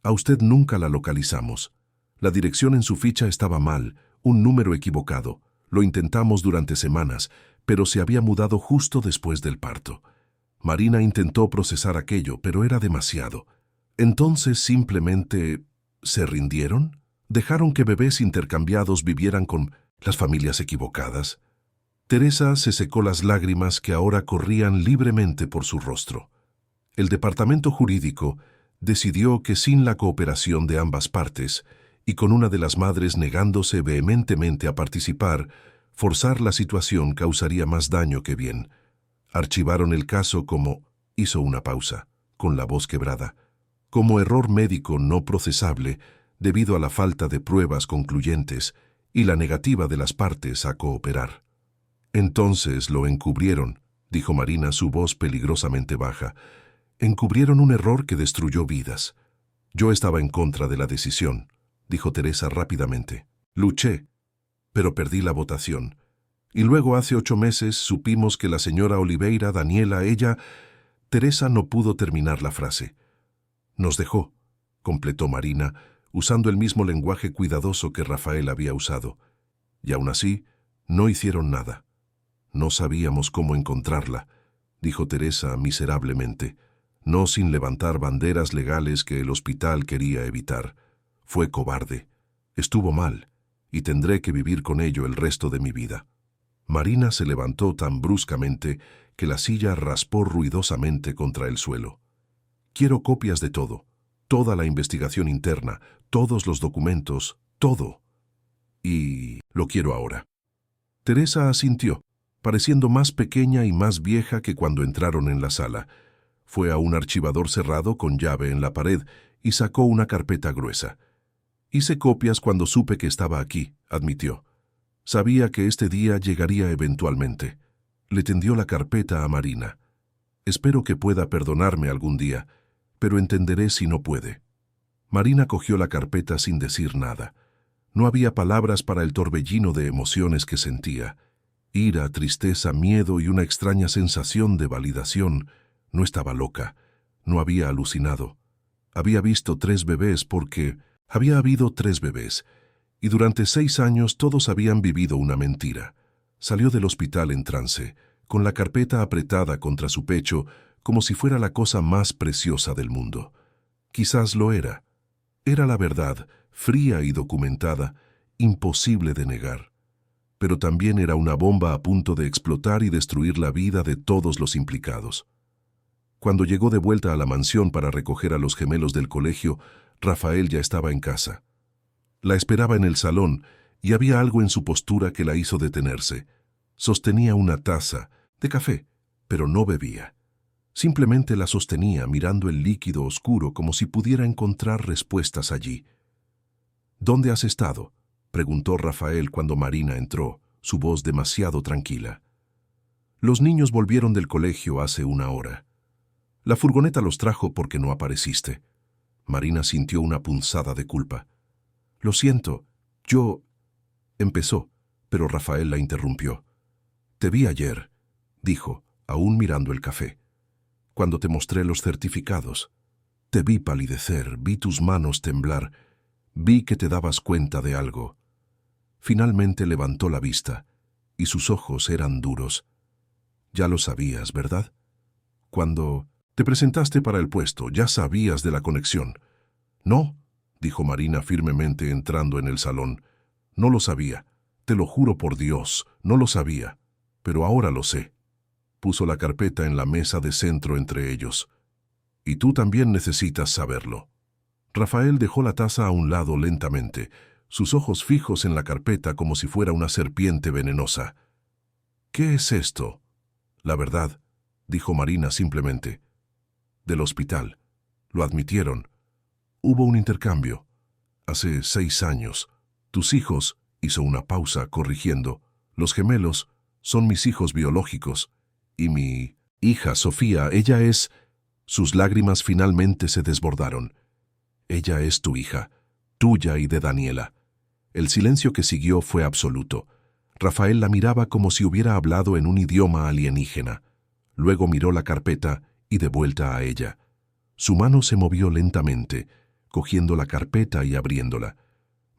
A usted nunca la localizamos. La dirección en su ficha estaba mal, un número equivocado. Lo intentamos durante semanas, pero se había mudado justo después del parto. Marina intentó procesar aquello, pero era demasiado. Entonces simplemente ¿se rindieron? ¿Dejaron que bebés intercambiados vivieran con las familias equivocadas? Teresa se secó las lágrimas que ahora corrían libremente por su rostro. El departamento jurídico decidió que sin la cooperación de ambas partes, y con una de las madres negándose vehementemente a participar, forzar la situación causaría más daño que bien. Archivaron el caso como, hizo una pausa, con la voz quebrada, como error médico no procesable debido a la falta de pruebas concluyentes y la negativa de las partes a cooperar. Entonces lo encubrieron, dijo Marina, su voz peligrosamente baja. Encubrieron un error que destruyó vidas. Yo estaba en contra de la decisión, dijo Teresa rápidamente. Luché, pero perdí la votación. Y luego hace 8 meses supimos que la señora Oliveira, Daniela, Teresa no pudo terminar la frase. Nos dejó, completó Marina, usando el mismo lenguaje cuidadoso que Rafael había usado. Y aún así, no hicieron nada. No sabíamos cómo encontrarla, dijo Teresa miserablemente, no sin levantar banderas legales que el hospital quería evitar. Fue cobarde. Estuvo mal, y tendré que vivir con ello el resto de mi vida. Marina se levantó tan bruscamente que la silla raspó ruidosamente contra el suelo. Quiero copias de todo, toda la investigación interna, todos los documentos, todo. Y lo quiero ahora. Teresa asintió, pareciendo más pequeña y más vieja que cuando entraron en la sala. Fue a un archivador cerrado con llave en la pared y sacó una carpeta gruesa. Hice copias cuando supe que estaba aquí, admitió. Sabía que este día llegaría eventualmente. Le tendió la carpeta a Marina. Espero que pueda perdonarme algún día, pero entenderé si no puede. Marina cogió la carpeta sin decir nada. No había palabras para el torbellino de emociones que sentía. Ira, tristeza, miedo y una extraña sensación de validación. No estaba loca. No había alucinado. Había visto 3 bebés porque había habido 3 bebés. Y durante 6 años todos habían vivido una mentira. Salió del hospital en trance, con la carpeta apretada contra su pecho, como si fuera la cosa más preciosa del mundo. Quizás lo era. Era la verdad, fría y documentada, imposible de negar. Pero también era una bomba a punto de explotar y destruir la vida de todos los implicados. Cuando llegó de vuelta a la mansión para recoger a los gemelos del colegio, Rafael ya estaba en casa. La esperaba en el salón y había algo en su postura que la hizo detenerse. Sostenía una taza de café, pero no bebía. Simplemente la sostenía mirando el líquido oscuro como si pudiera encontrar respuestas allí. ¿Dónde has estado?, preguntó Rafael cuando Marina entró, su voz demasiado tranquila. Los niños volvieron del colegio hace 1 hora. La furgoneta los trajo porque no apareciste. Marina sintió una punzada de culpa. Lo siento, yo... empezó, pero Rafael la interrumpió. Te vi ayer, dijo, aún mirando el café. Cuando te mostré los certificados. Te vi palidecer, vi tus manos temblar, vi que te dabas cuenta de algo. Finalmente levantó la vista, y sus ojos eran duros. Ya lo sabías, ¿verdad? Cuando te presentaste para el puesto, ya sabías de la conexión. No, dijo Marina firmemente entrando en el salón. No lo sabía. Te lo juro por Dios, no lo sabía. Pero ahora lo sé. Puso la carpeta en la mesa de centro entre ellos. Y tú también necesitas saberlo. Rafael dejó la taza a un lado lentamente, sus ojos fijos en la carpeta como si fuera una serpiente venenosa. ¿Qué es esto? La verdad, dijo Marina simplemente. Del hospital. Lo admitieron. Hubo un intercambio. Hace 6 años. Tus hijos, hizo una pausa corrigiendo, los gemelos son mis hijos biológicos. Y mi hija, Sofía, ella es... Sus lágrimas finalmente se desbordaron. Ella es tu hija, tuya y de Daniela. El silencio que siguió fue absoluto. Rafael la miraba como si hubiera hablado en un idioma alienígena. Luego miró la carpeta y de vuelta a ella. Su mano se movió lentamente, cogiendo la carpeta y abriéndola.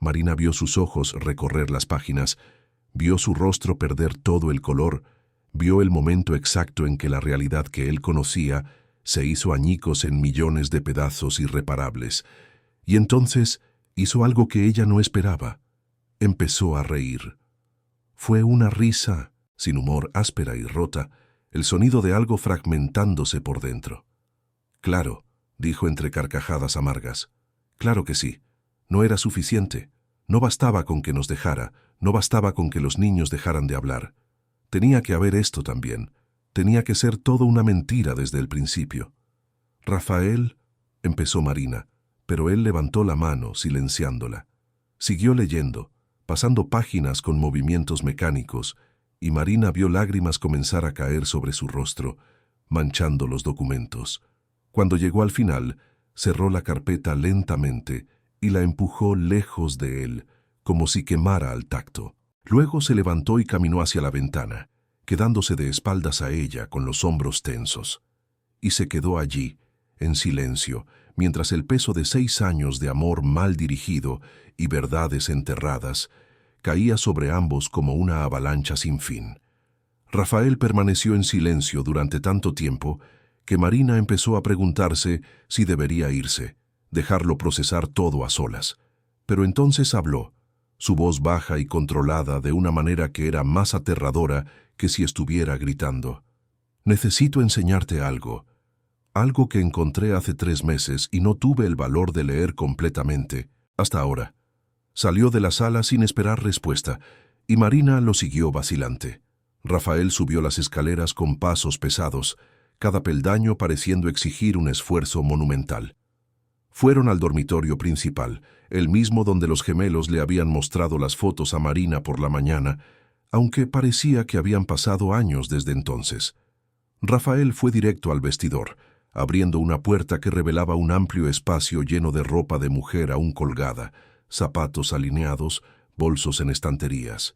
Marina vio sus ojos recorrer las páginas, vio su rostro perder todo el color, vio el momento exacto en que la realidad que él conocía se hizo añicos en millones de pedazos irreparables. Y entonces hizo algo que ella no esperaba. Empezó a reír. Fue una risa, sin humor, áspera y rota, el sonido de algo fragmentándose por dentro. Claro, dijo entre carcajadas amargas. Claro que sí. No era suficiente. No bastaba con que nos dejara, no bastaba con que los niños dejaran de hablar. Tenía que haber esto también. Tenía que ser todo una mentira desde el principio. Rafael, empezó Marina, pero él levantó la mano, silenciándola. Siguió leyendo, pasando páginas con movimientos mecánicos, y Marina vio lágrimas comenzar a caer sobre su rostro, manchando los documentos. Cuando llegó al final, cerró la carpeta lentamente y la empujó lejos de él, como si quemara al tacto. Luego se levantó y caminó hacia la ventana, quedándose de espaldas a ella con los hombros tensos. Y se quedó allí, en silencio, mientras el peso de 6 años de amor mal dirigido y verdades enterradas caía sobre ambos como una avalancha sin fin. Rafael permaneció en silencio durante tanto tiempo que Marina empezó a preguntarse si debería irse, dejarlo procesar todo a solas. Pero entonces habló, su voz baja y controlada de una manera que era más aterradora que si estuviera gritando. Necesito enseñarte algo. Algo que encontré hace 3 meses y no tuve el valor de leer completamente, hasta ahora. Salió de la sala sin esperar respuesta, y Marina lo siguió vacilante. Rafael subió las escaleras con pasos pesados, cada peldaño pareciendo exigir un esfuerzo monumental. Fueron al dormitorio principal, el mismo donde los gemelos le habían mostrado las fotos a Marina por la mañana, aunque parecía que habían pasado años desde entonces. Rafael fue directo al vestidor, abriendo una puerta que revelaba un amplio espacio lleno de ropa de mujer aún colgada, zapatos alineados, bolsos en estanterías.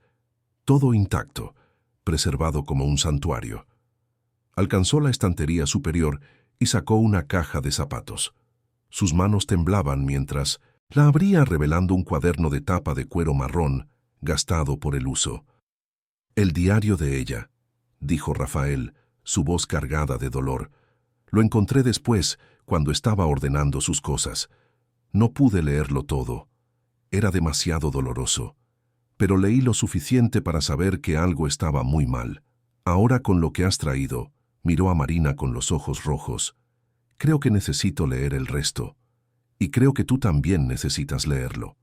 Todo intacto, preservado como un santuario. Alcanzó la estantería superior y sacó una caja de zapatos. Sus manos temblaban mientras la abría revelando un cuaderno de tapa de cuero marrón, gastado por el uso. «El diario de ella», dijo Rafael, su voz cargada de dolor. «Lo encontré después, cuando estaba ordenando sus cosas. No pude leerlo todo. Era demasiado doloroso. Pero leí lo suficiente para saber que algo estaba muy mal. Ahora con lo que has traído», miró a Marina con los ojos rojos. «Creo que necesito leer el resto. Y creo que tú también necesitas leerlo».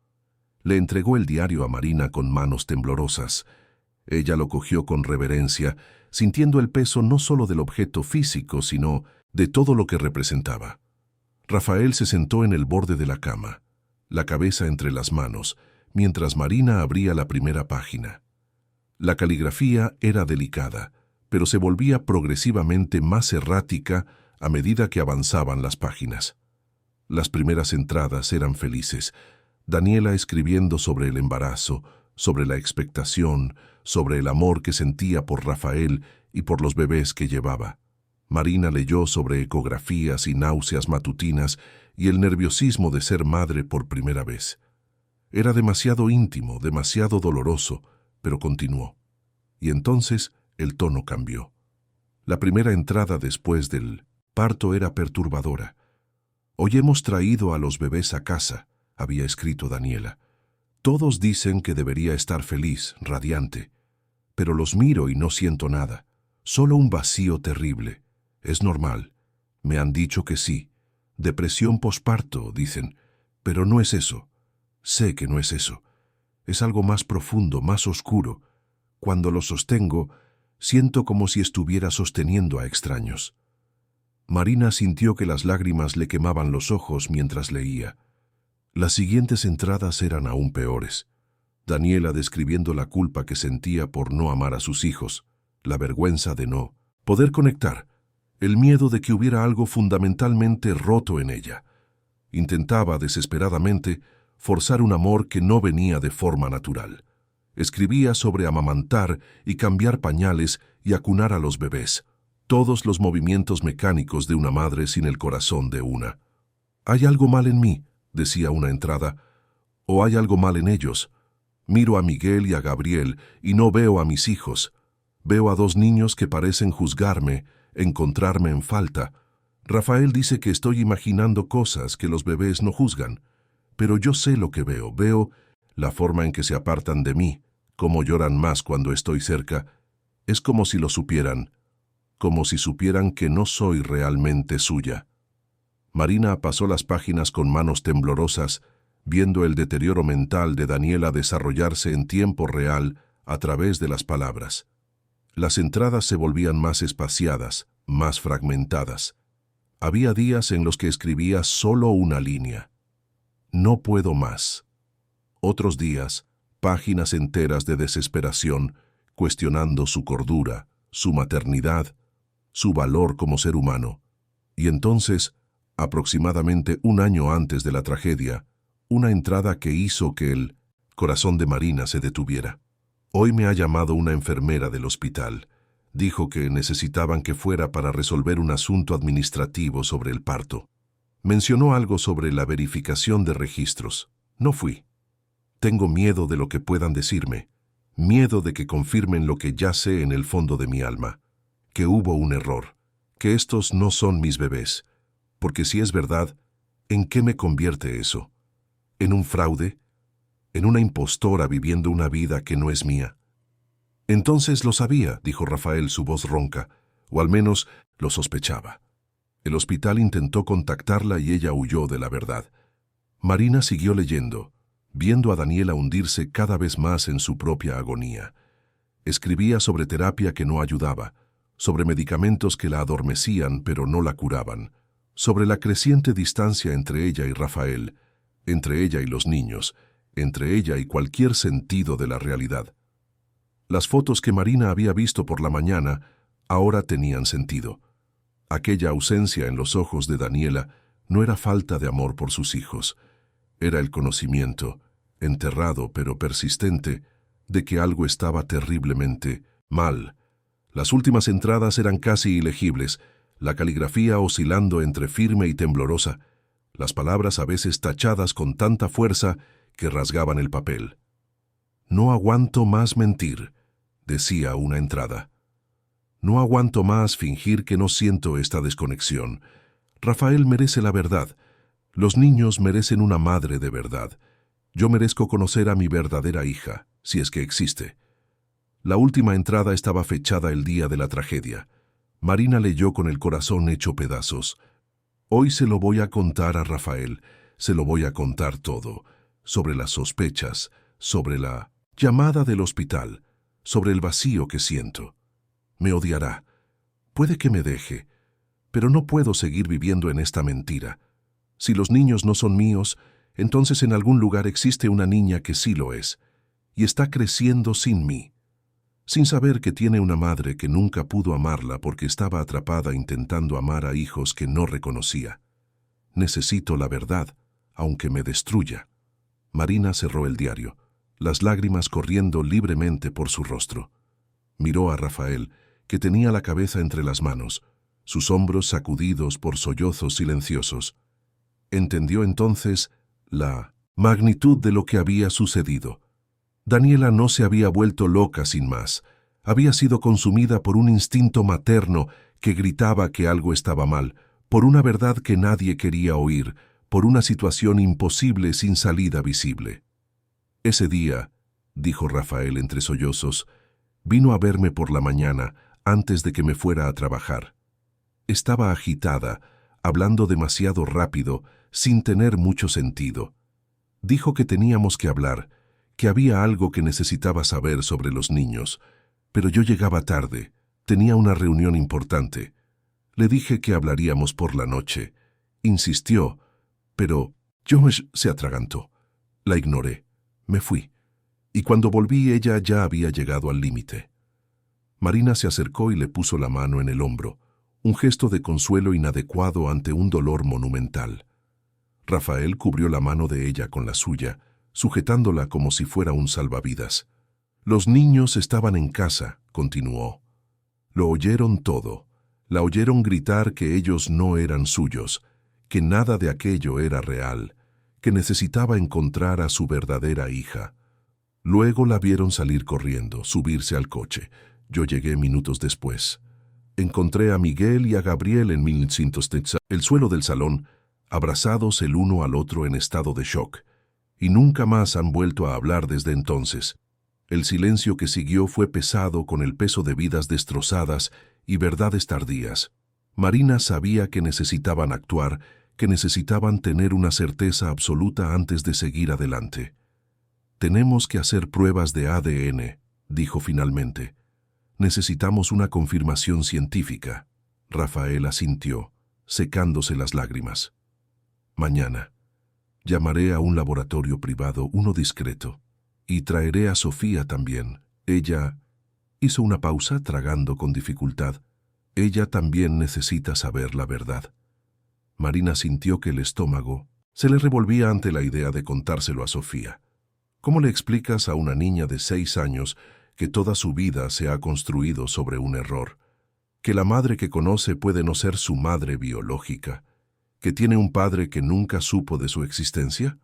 Le entregó el diario a Marina con manos temblorosas. Ella lo cogió con reverencia, sintiendo el peso no solo del objeto físico, sino de todo lo que representaba. Rafael se sentó en el borde de la cama, la cabeza entre las manos, mientras Marina abría la primera página. La caligrafía era delicada, pero se volvía progresivamente más errática a medida que avanzaban las páginas. Las primeras entradas eran felices. Daniela escribiendo sobre el embarazo, sobre la expectación, sobre el amor que sentía por Rafael y por los bebés que llevaba. Marina leyó sobre ecografías y náuseas matutinas y el nerviosismo de ser madre por primera vez. Era demasiado íntimo, demasiado doloroso, pero continuó. Y entonces el tono cambió. La primera entrada después del parto era perturbadora. «Hoy hemos traído a los bebés a casa», había escrito Daniela. «Todos dicen que debería estar feliz, radiante. Pero los miro y no siento nada. Solo un vacío terrible. Es normal. Me han dicho que sí. Depresión posparto, dicen. Pero no es eso. Sé que no es eso. Es algo más profundo, más oscuro. Cuando lo sostengo, siento como si estuviera sosteniendo a extraños». Marina sintió que las lágrimas le quemaban los ojos mientras leía. Las siguientes entradas eran aún peores. Daniela describiendo la culpa que sentía por no amar a sus hijos, la vergüenza de no poder conectar, el miedo de que hubiera algo fundamentalmente roto en ella. Intentaba desesperadamente forzar un amor que no venía de forma natural. Escribía sobre amamantar y cambiar pañales y acunar a los bebés, todos los movimientos mecánicos de una madre sin el corazón de una. «Hay algo mal en mí», decía una entrada, «o hay algo mal en ellos. Miro a Miguel y a Gabriel y no veo a mis hijos. Veo a dos niños que parecen juzgarme, encontrarme en falta. Rafael dice que estoy imaginando cosas que los bebés no juzgan, pero yo sé lo que veo. Veo la forma en que se apartan de mí, cómo lloran más cuando estoy cerca. Es como si lo supieran, como si supieran que no soy realmente suya». Marina pasó las páginas con manos temblorosas, viendo el deterioro mental de Daniela desarrollarse en tiempo real a través de las palabras. Las entradas se volvían más espaciadas, más fragmentadas. Había días en los que escribía solo una línea. «No puedo más». Otros días, páginas enteras de desesperación, cuestionando su cordura, su maternidad, su valor como ser humano. Y entonces, aproximadamente un año antes de la tragedia, una entrada que hizo que el corazón de Marina se detuviera. «Hoy me ha llamado una enfermera del hospital. Dijo que necesitaban que fuera para resolver un asunto administrativo sobre el parto. Mencionó algo sobre la verificación de registros. No fui. Tengo miedo de lo que puedan decirme, miedo de que confirmen lo que ya sé en el fondo de mi alma, que hubo un error, que estos no son mis bebés, porque si es verdad, ¿en qué me convierte eso? ¿En un fraude? ¿En una impostora viviendo una vida que no es mía?» «Entonces lo sabía», dijo Rafael, su voz ronca, o al menos lo sospechaba. El hospital intentó contactarla y ella huyó de la verdad. Marina siguió leyendo, viendo a Daniela hundirse cada vez más en su propia agonía. Escribía sobre terapia que no ayudaba, sobre medicamentos que la adormecían pero no la curaban, sobre la creciente distancia entre ella y Rafael, entre ella y los niños, entre ella y cualquier sentido de la realidad. Las fotos que Marina había visto por la mañana ahora tenían sentido. Aquella ausencia en los ojos de Daniela no era falta de amor por sus hijos, era el conocimiento, enterrado pero persistente, de que algo estaba terriblemente mal. Las últimas entradas eran casi ilegibles, la caligrafía oscilando entre firme y temblorosa, las palabras a veces tachadas con tanta fuerza que rasgaban el papel. «No aguanto más mentir», decía una entrada. «No aguanto más fingir que no siento esta desconexión. Rafael merece la verdad. Los niños merecen una madre de verdad. Yo merezco conocer a mi verdadera hija, si es que existe». La última entrada estaba fechada el día de la tragedia. Marina leyó con el corazón hecho pedazos. «Hoy se lo voy a contar a Rafael, se lo voy a contar todo, sobre las sospechas, sobre la llamada del hospital, sobre el vacío que siento. Me odiará. Puede que me deje, pero no puedo seguir viviendo en esta mentira. Si los niños no son míos, entonces en algún lugar existe una niña que sí lo es, y está creciendo sin mí. sin saber que tiene una madre que nunca pudo amarla porque estaba atrapada intentando amar a hijos que no reconocía. Necesito la verdad, aunque me destruya. Marina cerró el diario, las lágrimas corriendo libremente por su rostro. Miró a Rafael, que tenía la cabeza entre las manos, sus hombros sacudidos por sollozos silenciosos. Entendió entonces la magnitud de lo que había sucedido. Daniela no se había vuelto loca sin más. Había sido consumida por un instinto materno que gritaba que algo estaba mal, por una verdad que nadie quería oír, por una situación imposible sin salida visible. Ese día, dijo Rafael entre sollozos, vino a verme por la mañana antes de que me fuera a trabajar. Estaba agitada, hablando demasiado rápido, sin tener mucho sentido. Dijo que teníamos que hablar, que había algo que necesitaba saber sobre los niños, pero yo llegaba tarde, tenía una reunión importante. Le dije que hablaríamos por la noche. Insistió, pero se atragantó. La ignoré. Me fui. Y cuando volví ella ya había llegado al límite. Marina se acercó y le puso la mano en el hombro, un gesto de consuelo inadecuado ante un dolor monumental. Rafael cubrió la mano de ella con la suya, sujetándola como si fuera un salvavidas. Los niños estaban en casa, continuó. Lo oyeron todo. La oyeron gritar que ellos no eran suyos, que nada de aquello era real, que necesitaba encontrar a su verdadera hija. Luego la vieron salir corriendo, subirse al coche. Yo llegué minutos después. Encontré a Miguel y a Gabriel en el suelo del salón, abrazados el uno al otro en estado de shock, y nunca más han vuelto a hablar desde entonces. El silencio que siguió fue pesado con el peso de vidas destrozadas y verdades tardías. Marina sabía que necesitaban actuar, que necesitaban tener una certeza absoluta antes de seguir adelante. Tenemos que hacer pruebas de ADN, dijo finalmente. Necesitamos una confirmación científica. Rafael asintió, secándose las lágrimas. Mañana. Llamaré a un laboratorio privado, uno discreto, y traeré a Sofía también. Ella hizo una pausa, tragando con dificultad. Ella también necesita saber la verdad. Marina sintió que el estómago se le revolvía ante la idea de contárselo a Sofía. ¿Cómo le explicas a una niña de 6 años que toda su vida se ha construido sobre un error? Que la madre que conoce puede no ser su madre biológica, que tiene un padre que nunca supo de su existencia.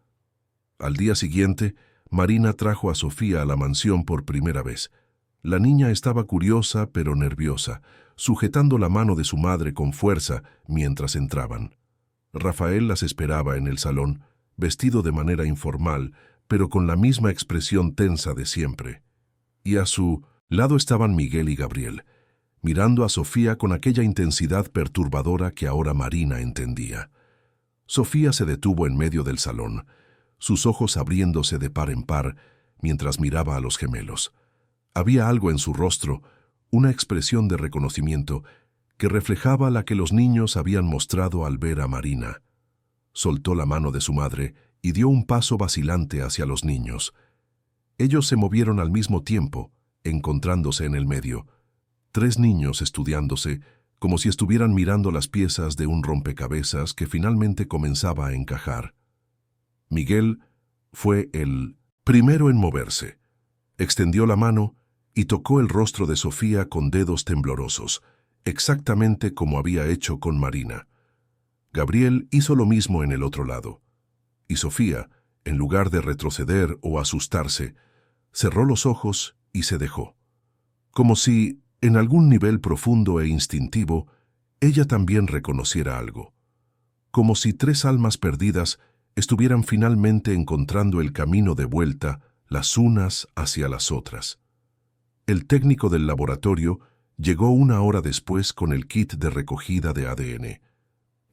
Al día siguiente, Marina trajo a Sofía a la mansión por primera vez. La niña estaba curiosa pero nerviosa, sujetando la mano de su madre con fuerza mientras entraban. Rafael las esperaba en el salón, vestido de manera informal, pero con la misma expresión tensa de siempre. Y a su lado estaban Miguel y Gabriel, mirando a Sofía con aquella intensidad perturbadora que ahora Marina entendía. Sofía se detuvo en medio del salón, sus ojos abriéndose de par en par mientras miraba a los gemelos. Había algo en su rostro, una expresión de reconocimiento que reflejaba la que los niños habían mostrado al ver a Marina. Soltó la mano de su madre y dio un paso vacilante hacia los niños. Ellos se movieron al mismo tiempo, encontrándose en el medio. 3 niños estudiándose, como si estuvieran mirando las piezas de un rompecabezas que finalmente comenzaba a encajar. Miguel fue el primero en moverse. Extendió la mano y tocó el rostro de Sofía con dedos temblorosos, exactamente como había hecho con Marina. Gabriel hizo lo mismo en el otro lado. Y Sofía, en lugar de retroceder o asustarse, cerró los ojos y se dejó. Como si, en algún nivel profundo e instintivo, ella también reconociera algo. Como si 3 almas perdidas estuvieran finalmente encontrando el camino de vuelta, las unas hacia las otras. El técnico del laboratorio llegó 1 hora después con el kit de recogida de ADN.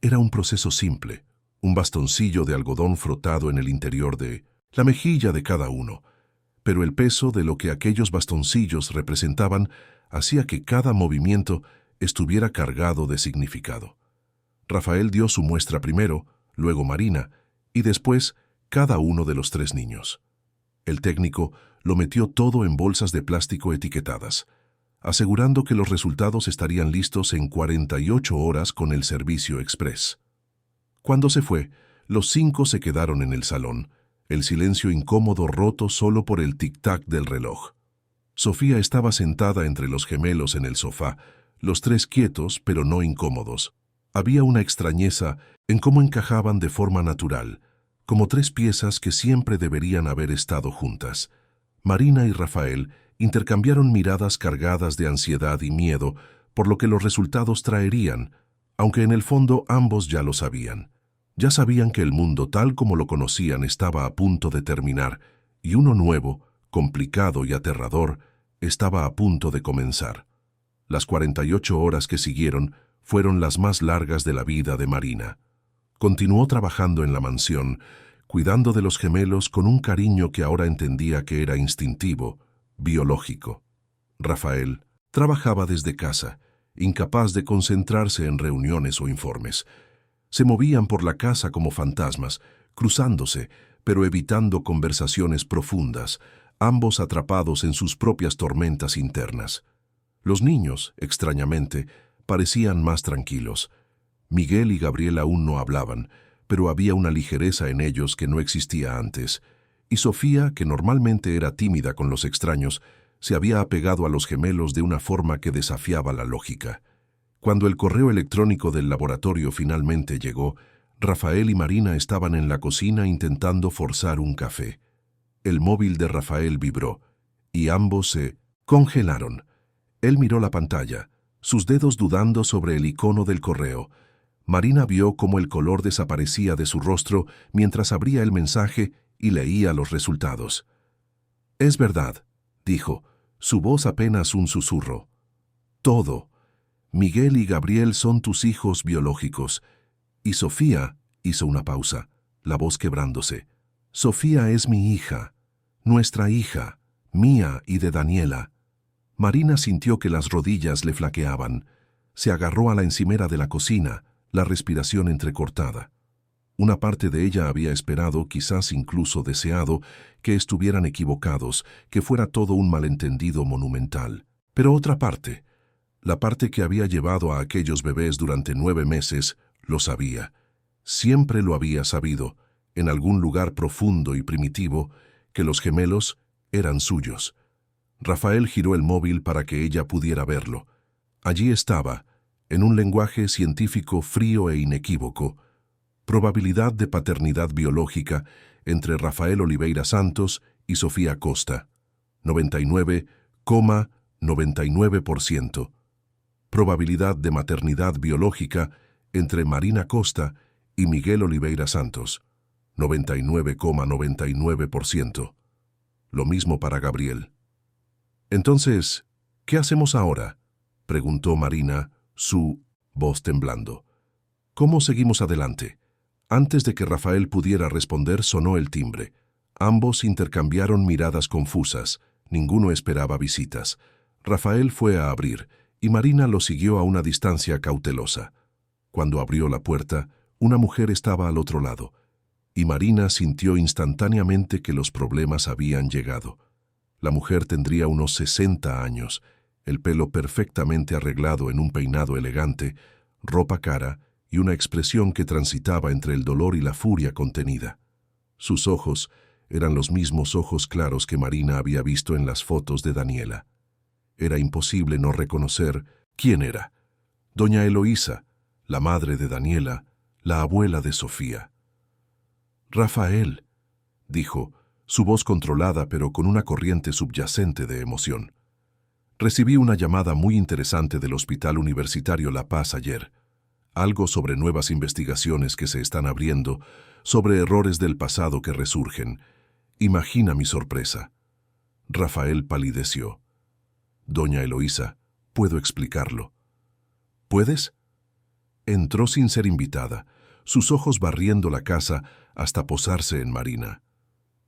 Era un proceso simple, un bastoncillo de algodón frotado en el interior de la mejilla de cada uno, pero el peso de lo que aquellos bastoncillos representaban hacía que cada movimiento estuviera cargado de significado. Rafael dio su muestra primero, luego Marina, y después cada uno de los 3 niños. El técnico lo metió todo en bolsas de plástico etiquetadas, asegurando que los resultados estarían listos en 48 horas con el servicio express. Cuando se fue, los 5 se quedaron en el salón, el silencio incómodo roto solo por el tic-tac del reloj. Sofía estaba sentada entre los gemelos en el sofá, los 3 quietos pero no incómodos. Había una extrañeza en cómo encajaban de forma natural, como 3 piezas que siempre deberían haber estado juntas. Marina y Rafael intercambiaron miradas cargadas de ansiedad y miedo por lo que los resultados traerían, aunque en el fondo ambos ya lo sabían. Ya sabían que el mundo tal como lo conocían estaba a punto de terminar y uno nuevo, complicado y aterrador, estaba a punto de comenzar. Las 48 horas que siguieron fueron las más largas de la vida de Marina. Continuó trabajando en la mansión, cuidando de los gemelos con un cariño que ahora entendía que era instintivo, biológico. Rafael trabajaba desde casa, incapaz de concentrarse en reuniones o informes. Se movían por la casa como fantasmas, cruzándose, pero evitando conversaciones profundas, ambos atrapados en sus propias tormentas internas. Los niños, extrañamente, parecían más tranquilos. Miguel y Gabriel aún no hablaban, pero había una ligereza en ellos que no existía antes, y Sofía, que normalmente era tímida con los extraños, se había apegado a los gemelos de una forma que desafiaba la lógica. Cuando el correo electrónico del laboratorio finalmente llegó, Rafael y Marina estaban en la cocina intentando forzar un café. El móvil de Rafael vibró, y ambos se congelaron. Él miró la pantalla, sus dedos dudando sobre el icono del correo. Marina vio cómo el color desaparecía de su rostro mientras abría el mensaje y leía los resultados. «Es verdad», dijo, su voz apenas un susurro. «Todo. Miguel y Gabriel son tus hijos biológicos». Y Sofía hizo una pausa, la voz quebrándose. «Sofía es mi hija, nuestra hija, mía y de Daniela». Marina sintió que las rodillas le flaqueaban. Se agarró a la encimera de la cocina, la respiración entrecortada. Una parte de ella había esperado, quizás incluso deseado, que estuvieran equivocados, que fuera todo un malentendido monumental. Pero otra parte, la parte que había llevado a aquellos bebés durante 9 meses, lo sabía. Siempre lo había sabido, en algún lugar profundo y primitivo, que los gemelos eran suyos. Rafael giró el móvil para que ella pudiera verlo. Allí estaba, en un lenguaje científico frío e inequívoco, probabilidad de paternidad biológica entre Rafael Oliveira Santos y Sofía Costa, 99,99%. Probabilidad de maternidad biológica entre Marina Costa y Miguel Oliveira Santos, 99,99%. Lo mismo para Gabriel. «Entonces, ¿qué hacemos ahora?», preguntó Marina, su voz temblando. «¿Cómo seguimos adelante?». Antes de que Rafael pudiera responder, sonó el timbre. Ambos intercambiaron miradas confusas. Ninguno esperaba visitas. Rafael fue a abrir, y Marina lo siguió a una distancia cautelosa. Cuando abrió la puerta, una mujer estaba al otro lado, y Marina sintió instantáneamente que los problemas habían llegado. La mujer tendría unos 60 años, el pelo perfectamente arreglado en un peinado elegante, ropa cara y una expresión que transitaba entre el dolor y la furia contenida. Sus ojos eran los mismos ojos claros que Marina había visto en las fotos de Daniela. Era imposible no reconocer quién era. Doña Eloísa, la madre de Daniela, la abuela de Sofía. «Rafael», dijo, su voz controlada pero con una corriente subyacente de emoción. «Recibí una llamada muy interesante del Hospital Universitario La Paz ayer. Algo sobre nuevas investigaciones que se están abriendo, sobre errores del pasado que resurgen. Imagina mi sorpresa». Rafael palideció. «Doña Eloísa, puedo explicarlo». «¿Puedes?». Entró sin ser invitada, sus ojos barriendo la casa hasta posarse en Marina.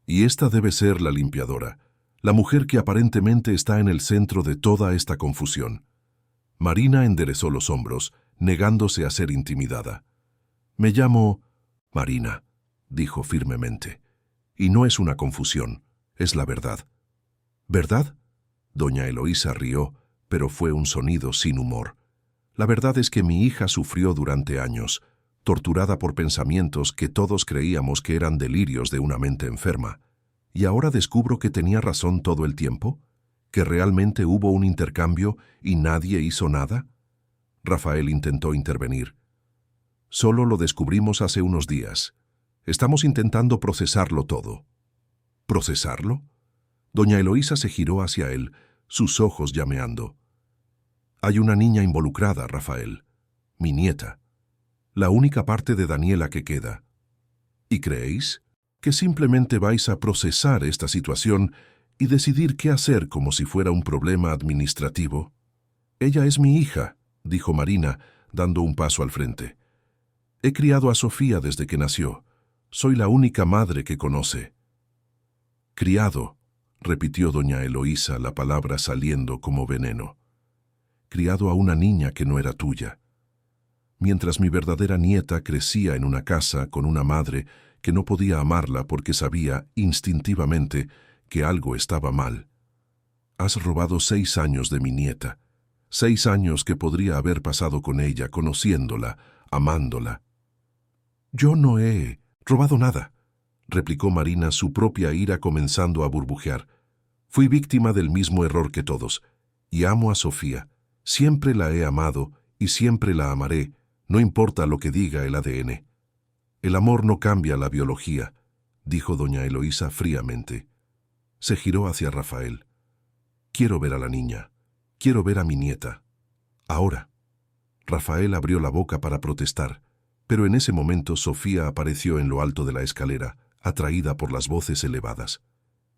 «Y esta debe ser la limpiadora, la mujer que aparentemente está en el centro de toda esta confusión». Marina enderezó los hombros, negándose a ser intimidada. «Me llamo Marina», dijo firmemente. «Y no es una confusión, Es la verdad. ¿Verdad? Doña Eloísa rió, pero fue un sonido sin humor. La verdad es que mi hija sufrió durante años, torturada por pensamientos que todos creíamos que eran delirios de una mente enferma. ¿Y ahora descubro que tenía razón todo el tiempo? ¿Que realmente hubo un intercambio y nadie hizo nada? Rafael intentó intervenir. Solo lo descubrimos hace unos días. Estamos intentando procesarlo todo. ¿Procesarlo? Doña Eloísa se giró hacia él, sus ojos llameando. Hay una niña involucrada, Rafael. Mi nieta. La única parte de Daniela que queda. ¿Y creéis que simplemente vais a procesar esta situación y decidir qué hacer como si fuera un problema administrativo? Ella es mi hija, dijo Marina, dando un paso al frente. He criado a Sofía desde que nació. Soy la única madre que conoce. Criado, repitió doña Eloísa, la palabra saliendo como veneno. Criado a una niña que no era tuya. Mientras mi verdadera nieta crecía en una casa con una madre que no podía amarla porque sabía instintivamente que algo estaba mal. Has robado 6 años de mi nieta. 6 años que podría haber pasado con ella, conociéndola, amándola. Yo no he robado nada, replicó Marina, su propia ira comenzando a burbujear. Fui víctima del mismo error que todos, y amo a Sofía. Siempre la he amado y siempre la amaré, no importa lo que diga el ADN. El amor no cambia la biología, dijo doña Eloísa fríamente. Se giró hacia Rafael. Quiero ver a la niña. Quiero ver a mi nieta. Ahora. Rafael abrió la boca para protestar, pero en ese momento Sofía apareció en lo alto de la escalera, atraída por las voces elevadas.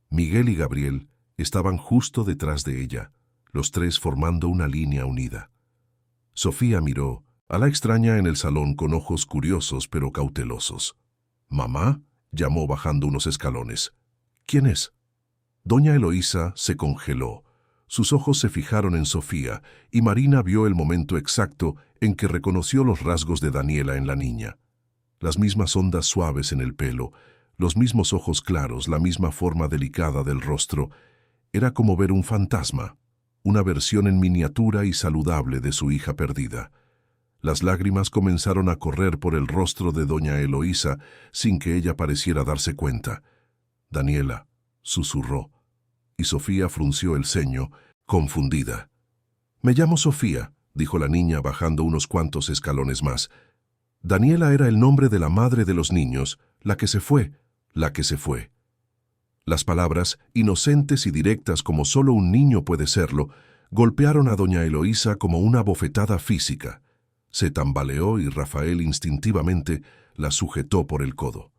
Miguel y Gabriel estaban justo detrás de ella, los tres formando una línea unida. Sofía miró a la extraña en el salón con ojos curiosos pero cautelosos. «¿Mamá?», llamó bajando unos escalones. «¿Quién es?». Doña Eloísa se congeló. Sus ojos se fijaron en Sofía y Marina vio el momento exacto en que reconoció los rasgos de Daniela en la niña. Las mismas ondas suaves en el pelo, los mismos ojos claros, la misma forma delicada del rostro. Era como ver un fantasma, una versión en miniatura y saludable de su hija perdida. Las lágrimas comenzaron a correr por el rostro de doña Eloísa sin que ella pareciera darse cuenta. «Daniela», susurró, y Sofía frunció el ceño, confundida. «Me llamo Sofía», dijo la niña bajando unos cuantos escalones más. Daniela era el nombre de la madre de los niños, la que se fue. Las palabras, inocentes y directas como solo un niño puede serlo, golpearon a doña Eloísa como una bofetada física. Se tambaleó y Rafael instintivamente la sujetó por el codo.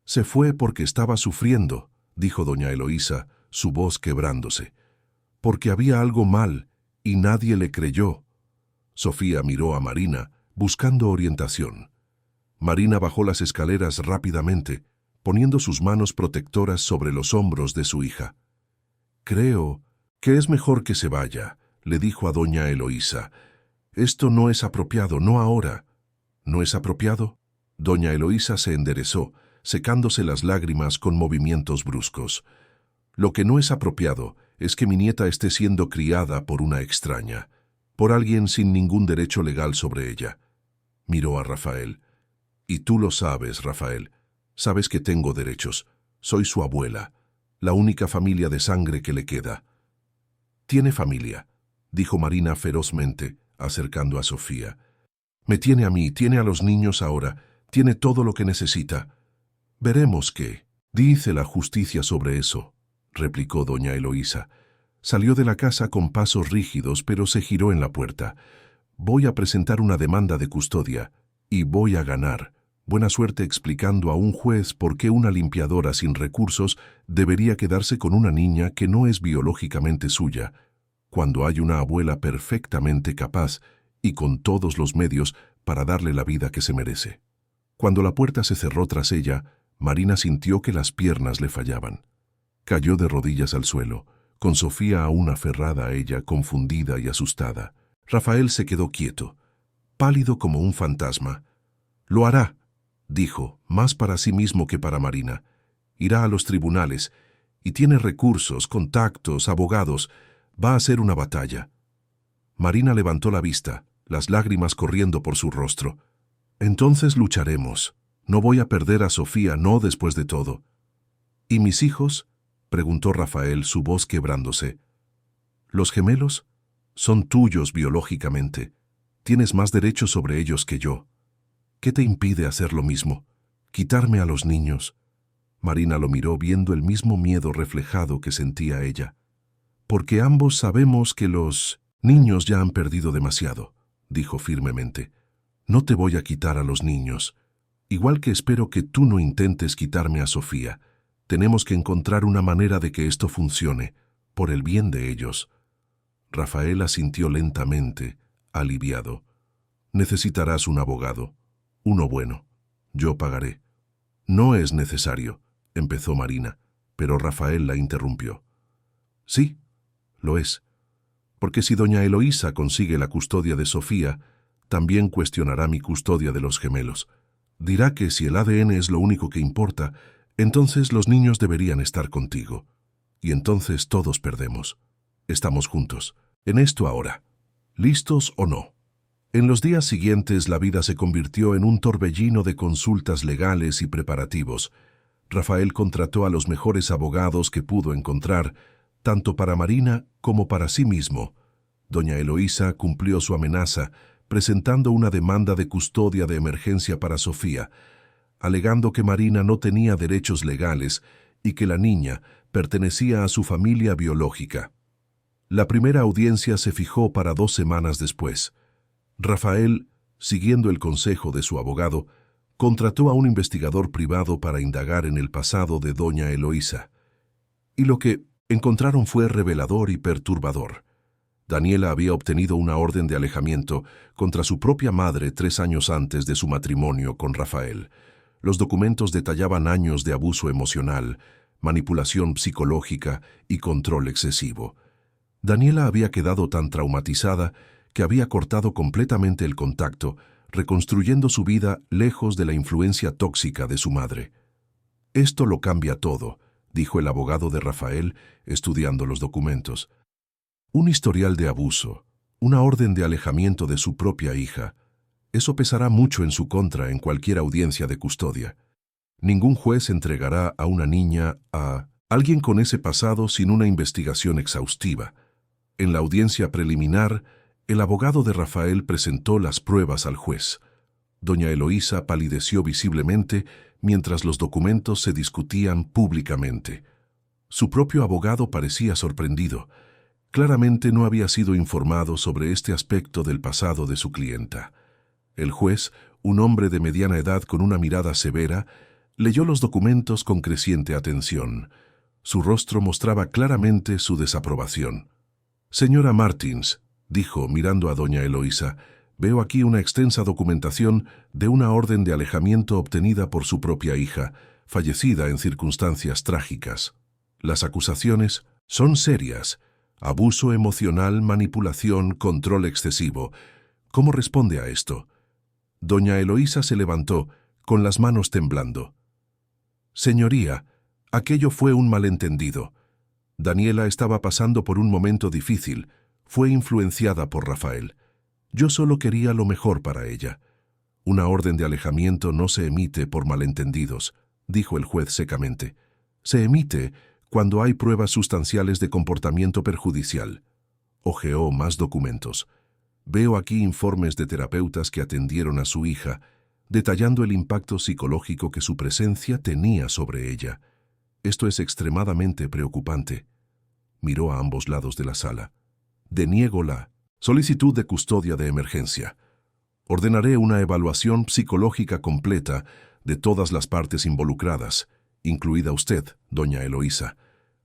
«Se fue porque estaba sufriendo», dijo doña Eloísa, su voz quebrándose. «Porque había algo mal y nadie le creyó». Sofía miró a Marina, buscando orientación. Marina bajó las escaleras rápidamente, poniendo sus manos protectoras sobre los hombros de su hija. «Creo que es mejor que se vaya», le dijo a doña Eloísa. «Esto no es apropiado, no ahora». «¿No es apropiado?». Doña Eloísa se enderezó, secándose las lágrimas con movimientos bruscos. «Lo que no es apropiado es que mi nieta esté siendo criada por una extraña, por alguien sin ningún derecho legal sobre ella». Miró a Rafael. «Y tú lo sabes, Rafael. Sabes que tengo derechos. Soy su abuela, la única familia de sangre que le queda». «Tiene familia», dijo Marina ferozmente, acercando a Sofía. «Me tiene a mí, tiene a los niños ahora, tiene todo lo que necesita. Veremos qué dice la justicia sobre eso», replicó doña Eloísa. Salió de la casa con pasos rígidos, pero se giró en la puerta. «Voy a presentar una demanda de custodia, y voy a ganar. Buena suerte explicando a un juez por qué una limpiadora sin recursos debería quedarse con una niña que no es biológicamente suya, cuando hay una abuela perfectamente capaz y con todos los medios para darle la vida que se merece». Cuando la puerta se cerró tras ella, Marina sintió que las piernas le fallaban. Cayó de rodillas al suelo, con Sofía aún aferrada a ella, confundida y asustada. Rafael se quedó quieto, pálido como un fantasma. «Lo hará», dijo, más para sí mismo que para Marina. «Irá a los tribunales, Y tiene recursos, contactos, abogados. Va a ser una batalla. Marina levantó la vista, las lágrimas corriendo por su rostro. Entonces lucharemos. No voy a perder a Sofía, no después de todo. ¿Y mis hijos? Preguntó Rafael, su voz quebrándose. ¿Los gemelos? Son tuyos biológicamente. Tienes más derechos sobre ellos que yo. ¿Qué te impide hacer lo mismo? ¿Quitarme a los niños? Marina lo miró viendo el mismo miedo reflejado que sentía ella. Porque ambos sabemos que los niños ya han perdido demasiado, dijo firmemente. No te voy a quitar a los niños. Igual que espero que tú no intentes quitarme a Sofía. Tenemos que encontrar una manera de que esto funcione, por el bien de ellos. Rafael asintió lentamente, aliviado. Necesitarás un abogado. Uno bueno. Yo pagaré. No es necesario, empezó Marina, pero Rafael la interrumpió. Sí, lo es. Porque si doña Eloísa consigue la custodia de Sofía, también cuestionará mi custodia de los gemelos. Dirá que si el ADN es lo único que importa, entonces los niños deberían estar contigo. Y entonces todos perdemos. Estamos juntos. En esto ahora. ¿Listos o no? En los días siguientes la vida se convirtió en un torbellino de consultas legales y preparativos. Rafael contrató a los mejores abogados que pudo encontrar, tanto para Marina como para sí mismo. Doña Eloísa cumplió su amenaza, presentando una demanda de custodia de emergencia para Sofía, alegando que Marina no tenía derechos legales y que la niña pertenecía a su familia biológica. La primera audiencia se fijó para 2 semanas después. Rafael, siguiendo el consejo de su abogado, contrató a un investigador privado para indagar en el pasado de doña Eloísa. Y lo que encontraron fue revelador y perturbador. Daniela había obtenido una orden de alejamiento contra su propia madre 3 años antes de su matrimonio con Rafael. Los documentos detallaban años de abuso emocional, manipulación psicológica y control excesivo. Daniela había quedado tan traumatizada que había cortado completamente el contacto, reconstruyendo su vida lejos de la influencia tóxica de su madre. «Esto lo cambia todo», dijo el abogado de Rafael, estudiando los documentos. «Un historial de abuso, una orden de alejamiento de su propia hija. Eso pesará mucho en su contra en cualquier audiencia de custodia. Ningún juez entregará a una niña a alguien con ese pasado sin una investigación exhaustiva». En la audiencia preliminar, el abogado de Rafael presentó las pruebas al juez. Doña Eloísa palideció visiblemente mientras los documentos se discutían públicamente. Su propio abogado parecía sorprendido. Claramente no había sido informado sobre este aspecto del pasado de su clienta. El juez, un hombre de mediana edad con una mirada severa, leyó los documentos con creciente atención. Su rostro mostraba claramente su desaprobación. «Señora Martins», dijo mirando a doña Eloísa, «veo aquí una extensa documentación de una orden de alejamiento obtenida por su propia hija, fallecida en circunstancias trágicas. Las acusaciones son serias. Abuso emocional, manipulación, control excesivo. ¿Cómo responde a esto?» Doña Eloísa se levantó, con las manos temblando. «Señoría, aquello fue un malentendido. Daniela estaba pasando por un momento difícil. Fue influenciada por Rafael. Yo solo quería lo mejor para ella. Una orden de alejamiento no se emite por malentendidos», dijo el juez secamente. «Se emite cuando hay pruebas sustanciales de comportamiento perjudicial». Hojeó más documentos. «Veo aquí informes de terapeutas que atendieron a su hija, detallando el impacto psicológico que su presencia tenía sobre ella. Esto es extremadamente preocupante». Miró a ambos lados de la sala. «Deniego la solicitud de custodia de emergencia. Ordenaré una evaluación psicológica completa de todas las partes involucradas, incluida usted, doña Eloísa.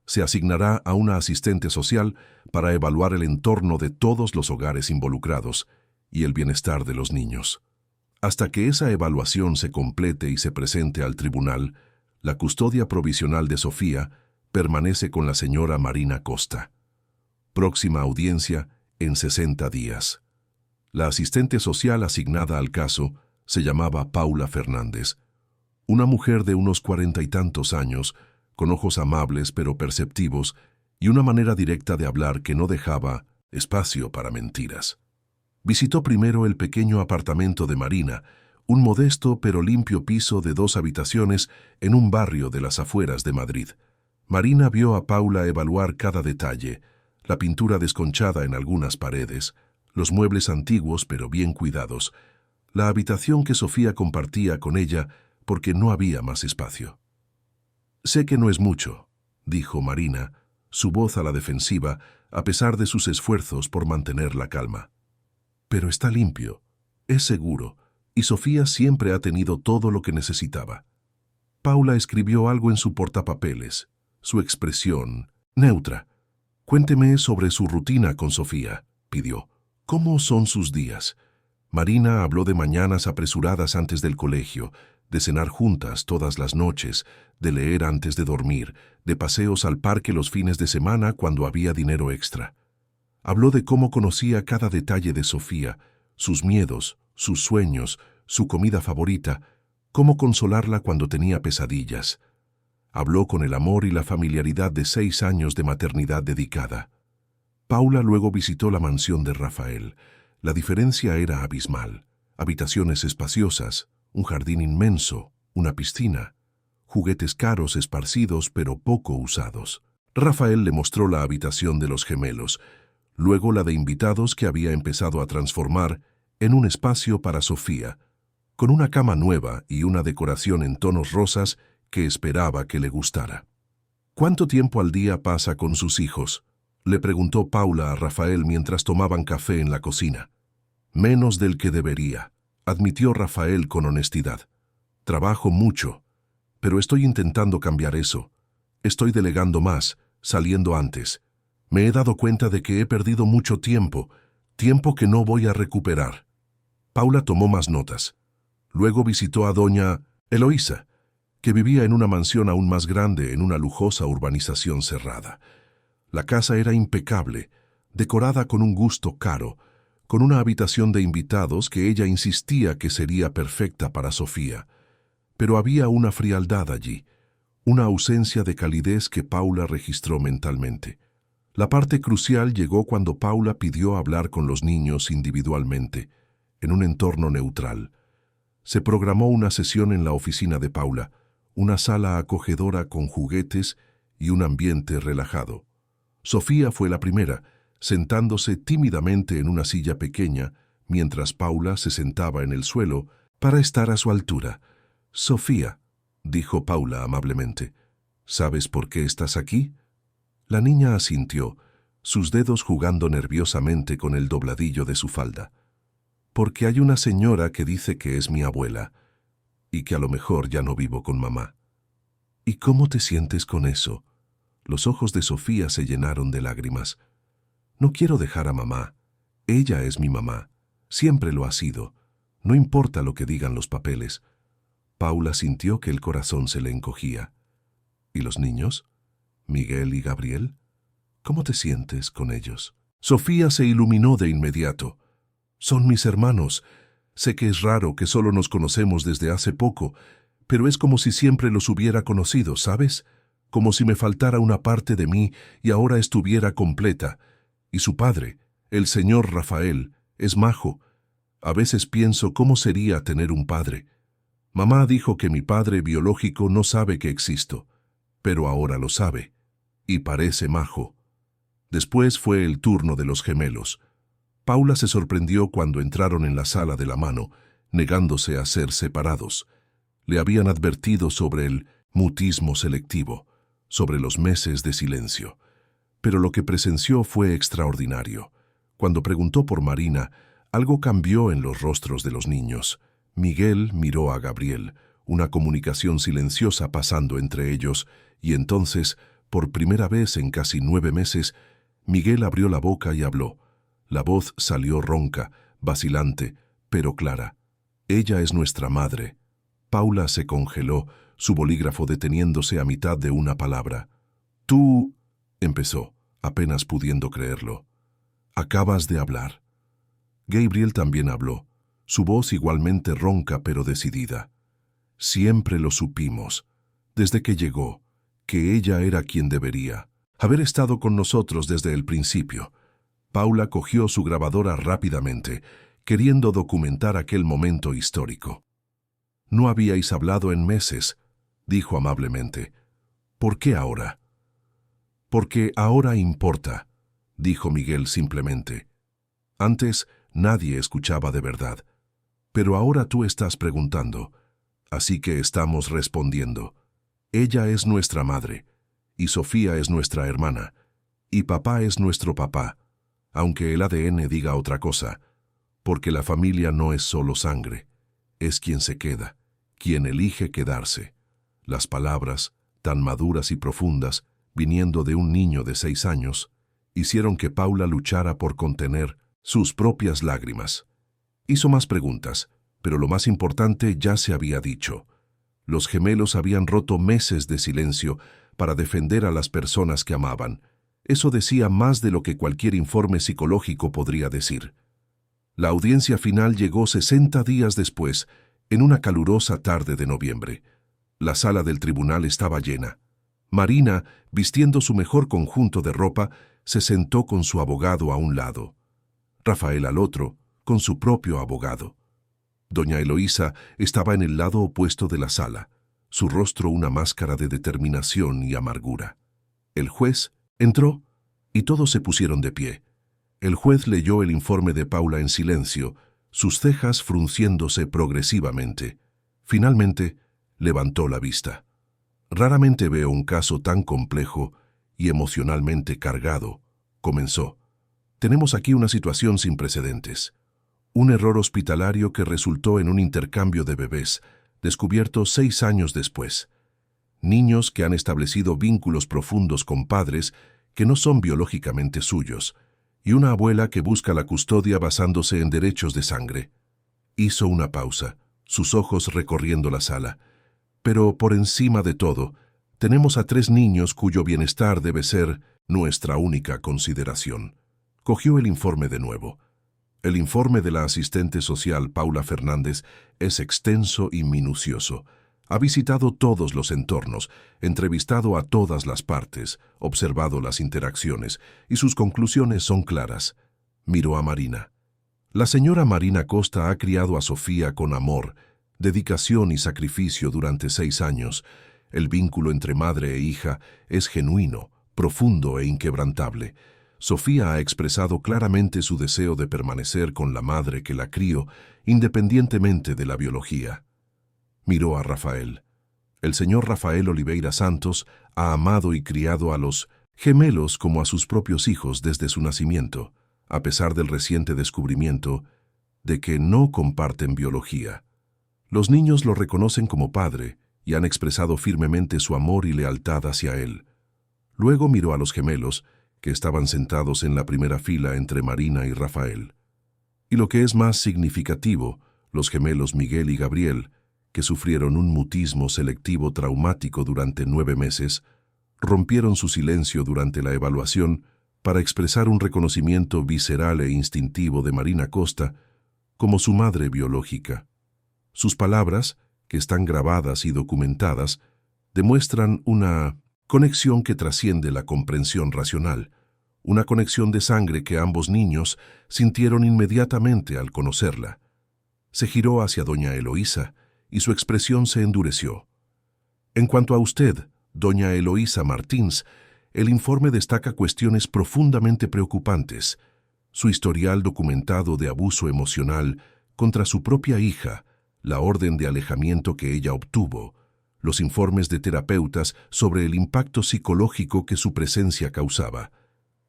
Se asignará a una asistente social para evaluar el entorno de todos los hogares involucrados y el bienestar de los niños. Hasta que esa evaluación se complete y se presente al tribunal, la custodia provisional de Sofía permanece con la señora Marina Costa. Próxima audiencia en 60 días. La asistente social asignada al caso se llamaba Paula Fernández, una mujer de unos 40 y tantos años, con ojos amables pero perceptivos y una manera directa de hablar que no dejaba espacio para mentiras. Visitó primero el pequeño apartamento de Marina, un modesto pero limpio piso de 2 habitaciones en un barrio de las afueras de Madrid. Marina vio a Paula evaluar cada detalle, la pintura desconchada en algunas paredes, los muebles antiguos pero bien cuidados, la habitación que Sofía compartía con ella porque no había más espacio. «Sé que no es mucho», dijo Marina, su voz a la defensiva, a pesar de sus esfuerzos por mantener la calma. «Pero está limpio, es seguro, y Sofía siempre ha tenido todo lo que necesitaba». Paula escribió algo en su portapapeles, su expresión neutra. «Cuénteme sobre su rutina con Sofía», pidió. «¿Cómo son sus días?» Marina habló de mañanas apresuradas antes del colegio, de cenar juntas todas las noches, de leer antes de dormir, de paseos al parque los fines de semana cuando había dinero extra. Habló de cómo conocía cada detalle de Sofía, sus miedos, sus sueños, su comida favorita, cómo consolarla cuando tenía pesadillas. Habló con el amor y la familiaridad de 6 años de maternidad dedicada. Paula luego visitó la mansión de Rafael. La diferencia era abismal. Habitaciones espaciosas, un jardín inmenso, una piscina, juguetes caros esparcidos pero poco usados. Rafael le mostró la habitación de los gemelos, luego la de invitados que había empezado a transformar en un espacio para Sofía, con una cama nueva y una decoración en tonos rosas que esperaba que le gustara. «¿Cuánto tiempo al día pasa con sus hijos?», le preguntó Paula a Rafael mientras tomaban café en la cocina. «Menos del que debería», admitió Rafael con honestidad. «Trabajo mucho, pero estoy intentando cambiar eso. Estoy delegando más, saliendo antes. Me he dado cuenta de que he perdido mucho tiempo, tiempo que no voy a recuperar». Paula tomó más notas. Luego visitó a doña Eloísa, que vivía en una mansión aún más grande en una lujosa urbanización cerrada. La casa era impecable, decorada con un gusto caro, con una habitación de invitados que ella insistía que sería perfecta para Sofía. Pero había una frialdad allí, una ausencia de calidez que Paula registró mentalmente. La parte crucial llegó cuando Paula pidió hablar con los niños individualmente, en un entorno neutral. Se programó una sesión en la oficina de Paula, una sala acogedora con juguetes y un ambiente relajado. Sofía fue la primera, sentándose tímidamente en una silla pequeña, mientras Paula se sentaba en el suelo para estar a su altura. «Sofía», dijo Paula amablemente, «¿sabes por qué estás aquí?» La niña asintió, sus dedos jugando nerviosamente con el dobladillo de su falda. «Porque hay una señora que dice que es mi abuela, y que a lo mejor ya no vivo con mamá». «¿Y cómo te sientes con eso?» Los ojos de Sofía se llenaron de lágrimas. «No quiero dejar a mamá. Ella es mi mamá. Siempre lo ha sido. No importa lo que digan los papeles». Paula sintió que el corazón se le encogía. «¿Y los niños? ¿Miguel y Gabriel? ¿Cómo te sientes con ellos?» Sofía se iluminó de inmediato. «Son mis hermanos. Sé que es raro que solo nos conocemos desde hace poco, pero es como si siempre los hubiera conocido, ¿sabes? Como si me faltara una parte de mí y ahora estuviera completa. Y su padre, el señor Rafael, es majo. A veces pienso cómo sería tener un padre. Mamá dijo que mi padre biológico no sabe que existo, pero ahora lo sabe, y parece majo». Después fue el turno de los gemelos. Paula se sorprendió cuando entraron en la sala de la mano, negándose a ser separados. Le habían advertido sobre el mutismo selectivo, sobre los meses de silencio. Pero lo que presenció fue extraordinario. Cuando preguntó por Marina, algo cambió en los rostros de los niños. Miguel miró a Gabriel, una comunicación silenciosa pasando entre ellos, y entonces, por primera vez en casi 9 meses, Miguel abrió la boca y habló. La voz salió ronca, vacilante, pero clara. «Ella es nuestra madre». Paula se congeló, su bolígrafo deteniéndose a mitad de una palabra. «Tú», empezó, apenas pudiendo creerlo. «Acabas de hablar». Gabriel también habló, su voz igualmente ronca pero decidida. «Siempre lo supimos, desde que llegó, que ella era quien debería haber estado con nosotros desde el principio. Paula cogió su grabadora rápidamente, queriendo documentar aquel momento histórico. «No habíais hablado en meses», dijo amablemente. «¿Por qué ahora?» «Porque ahora importa», dijo Miguel simplemente. «Antes nadie escuchaba de verdad. Pero ahora tú estás preguntando, así que estamos respondiendo. Ella es nuestra madre, y Sofía es nuestra hermana, y papá es nuestro papá, aunque el ADN diga otra cosa, porque la familia no es solo sangre, es quien se queda, quien elige quedarse». Las palabras, tan maduras y profundas, viniendo de un niño de 6 años, hicieron que Paula luchara por contener sus propias lágrimas. Hizo más preguntas, pero lo más importante ya se había dicho. Los gemelos habían roto meses de silencio para defender a las personas que amaban. Eso decía más de lo que cualquier informe psicológico podría decir. La audiencia final llegó 60 días después, en una calurosa tarde de noviembre. La sala del tribunal estaba llena. Marina, vistiendo su mejor conjunto de ropa, se sentó con su abogado a un lado. Rafael al otro, con su propio abogado. Doña Eloísa estaba en el lado opuesto de la sala, su rostro una máscara de determinación y amargura. El juez entró y todos se pusieron de pie. El juez leyó el informe de Paula en silencio, sus cejas frunciéndose progresivamente. Finalmente, levantó la vista. «Raramente veo un caso tan complejo y emocionalmente cargado», comenzó. «Tenemos aquí una situación sin precedentes. Un error hospitalario que resultó en un intercambio de bebés, descubierto 6 años después. Niños que han establecido vínculos profundos con padres que no son biológicamente suyos, y una abuela que busca la custodia basándose en derechos de sangre». Hizo una pausa, sus ojos recorriendo la sala. «Pero por encima de todo, tenemos a 3 niños cuyo bienestar debe ser nuestra única consideración». Cogió el informe de nuevo. El informe de la asistente social Paula Fernández es extenso y minucioso. Ha visitado todos los entornos, entrevistado a todas las partes, observado las interacciones, y sus conclusiones son claras. Miró a Marina. La señora Marina Costa ha criado a Sofía con amor, dedicación y sacrificio durante 6 años. El vínculo entre madre e hija es genuino, profundo e inquebrantable. Sofía ha expresado claramente su deseo de permanecer con la madre que la crió, independientemente de la biología. Miró a Rafael. El señor Rafael Oliveira Santos ha amado y criado a los gemelos como a sus propios hijos desde su nacimiento, a pesar del reciente descubrimiento de que no comparten biología. Los niños lo reconocen como padre y han expresado firmemente su amor y lealtad hacia él. Luego miró a los gemelos, que estaban sentados en la primera fila entre Marina y Rafael. Y lo que es más significativo, los gemelos Miguel y Gabriel, que sufrieron un mutismo selectivo traumático durante 9 meses, rompieron su silencio durante la evaluación para expresar un reconocimiento visceral e instintivo de Marina Costa como su madre biológica. Sus palabras, que están grabadas y documentadas, demuestran una conexión que trasciende la comprensión racional, una conexión de sangre que ambos niños sintieron inmediatamente al conocerla. Se giró hacia doña Eloísa y su expresión se endureció. «En cuanto a usted, doña Eloísa Martins, el informe destaca cuestiones profundamente preocupantes. Su historial documentado de abuso emocional contra su propia hija, la orden de alejamiento que ella obtuvo, los informes de terapeutas sobre el impacto psicológico que su presencia causaba.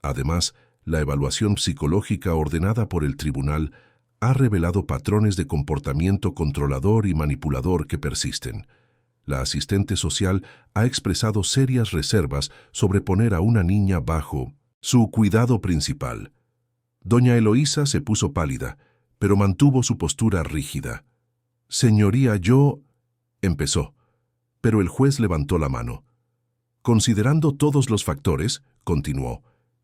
Además, la evaluación psicológica ordenada por el tribunal ha revelado patrones de comportamiento controlador y manipulador que persisten. La asistente social ha expresado serias reservas sobre poner a una niña bajo su cuidado principal». Doña Eloísa se puso pálida, pero mantuvo su postura rígida. «Señoría, yo…» empezó, pero el juez levantó la mano. «Considerando todos los factores», continuó,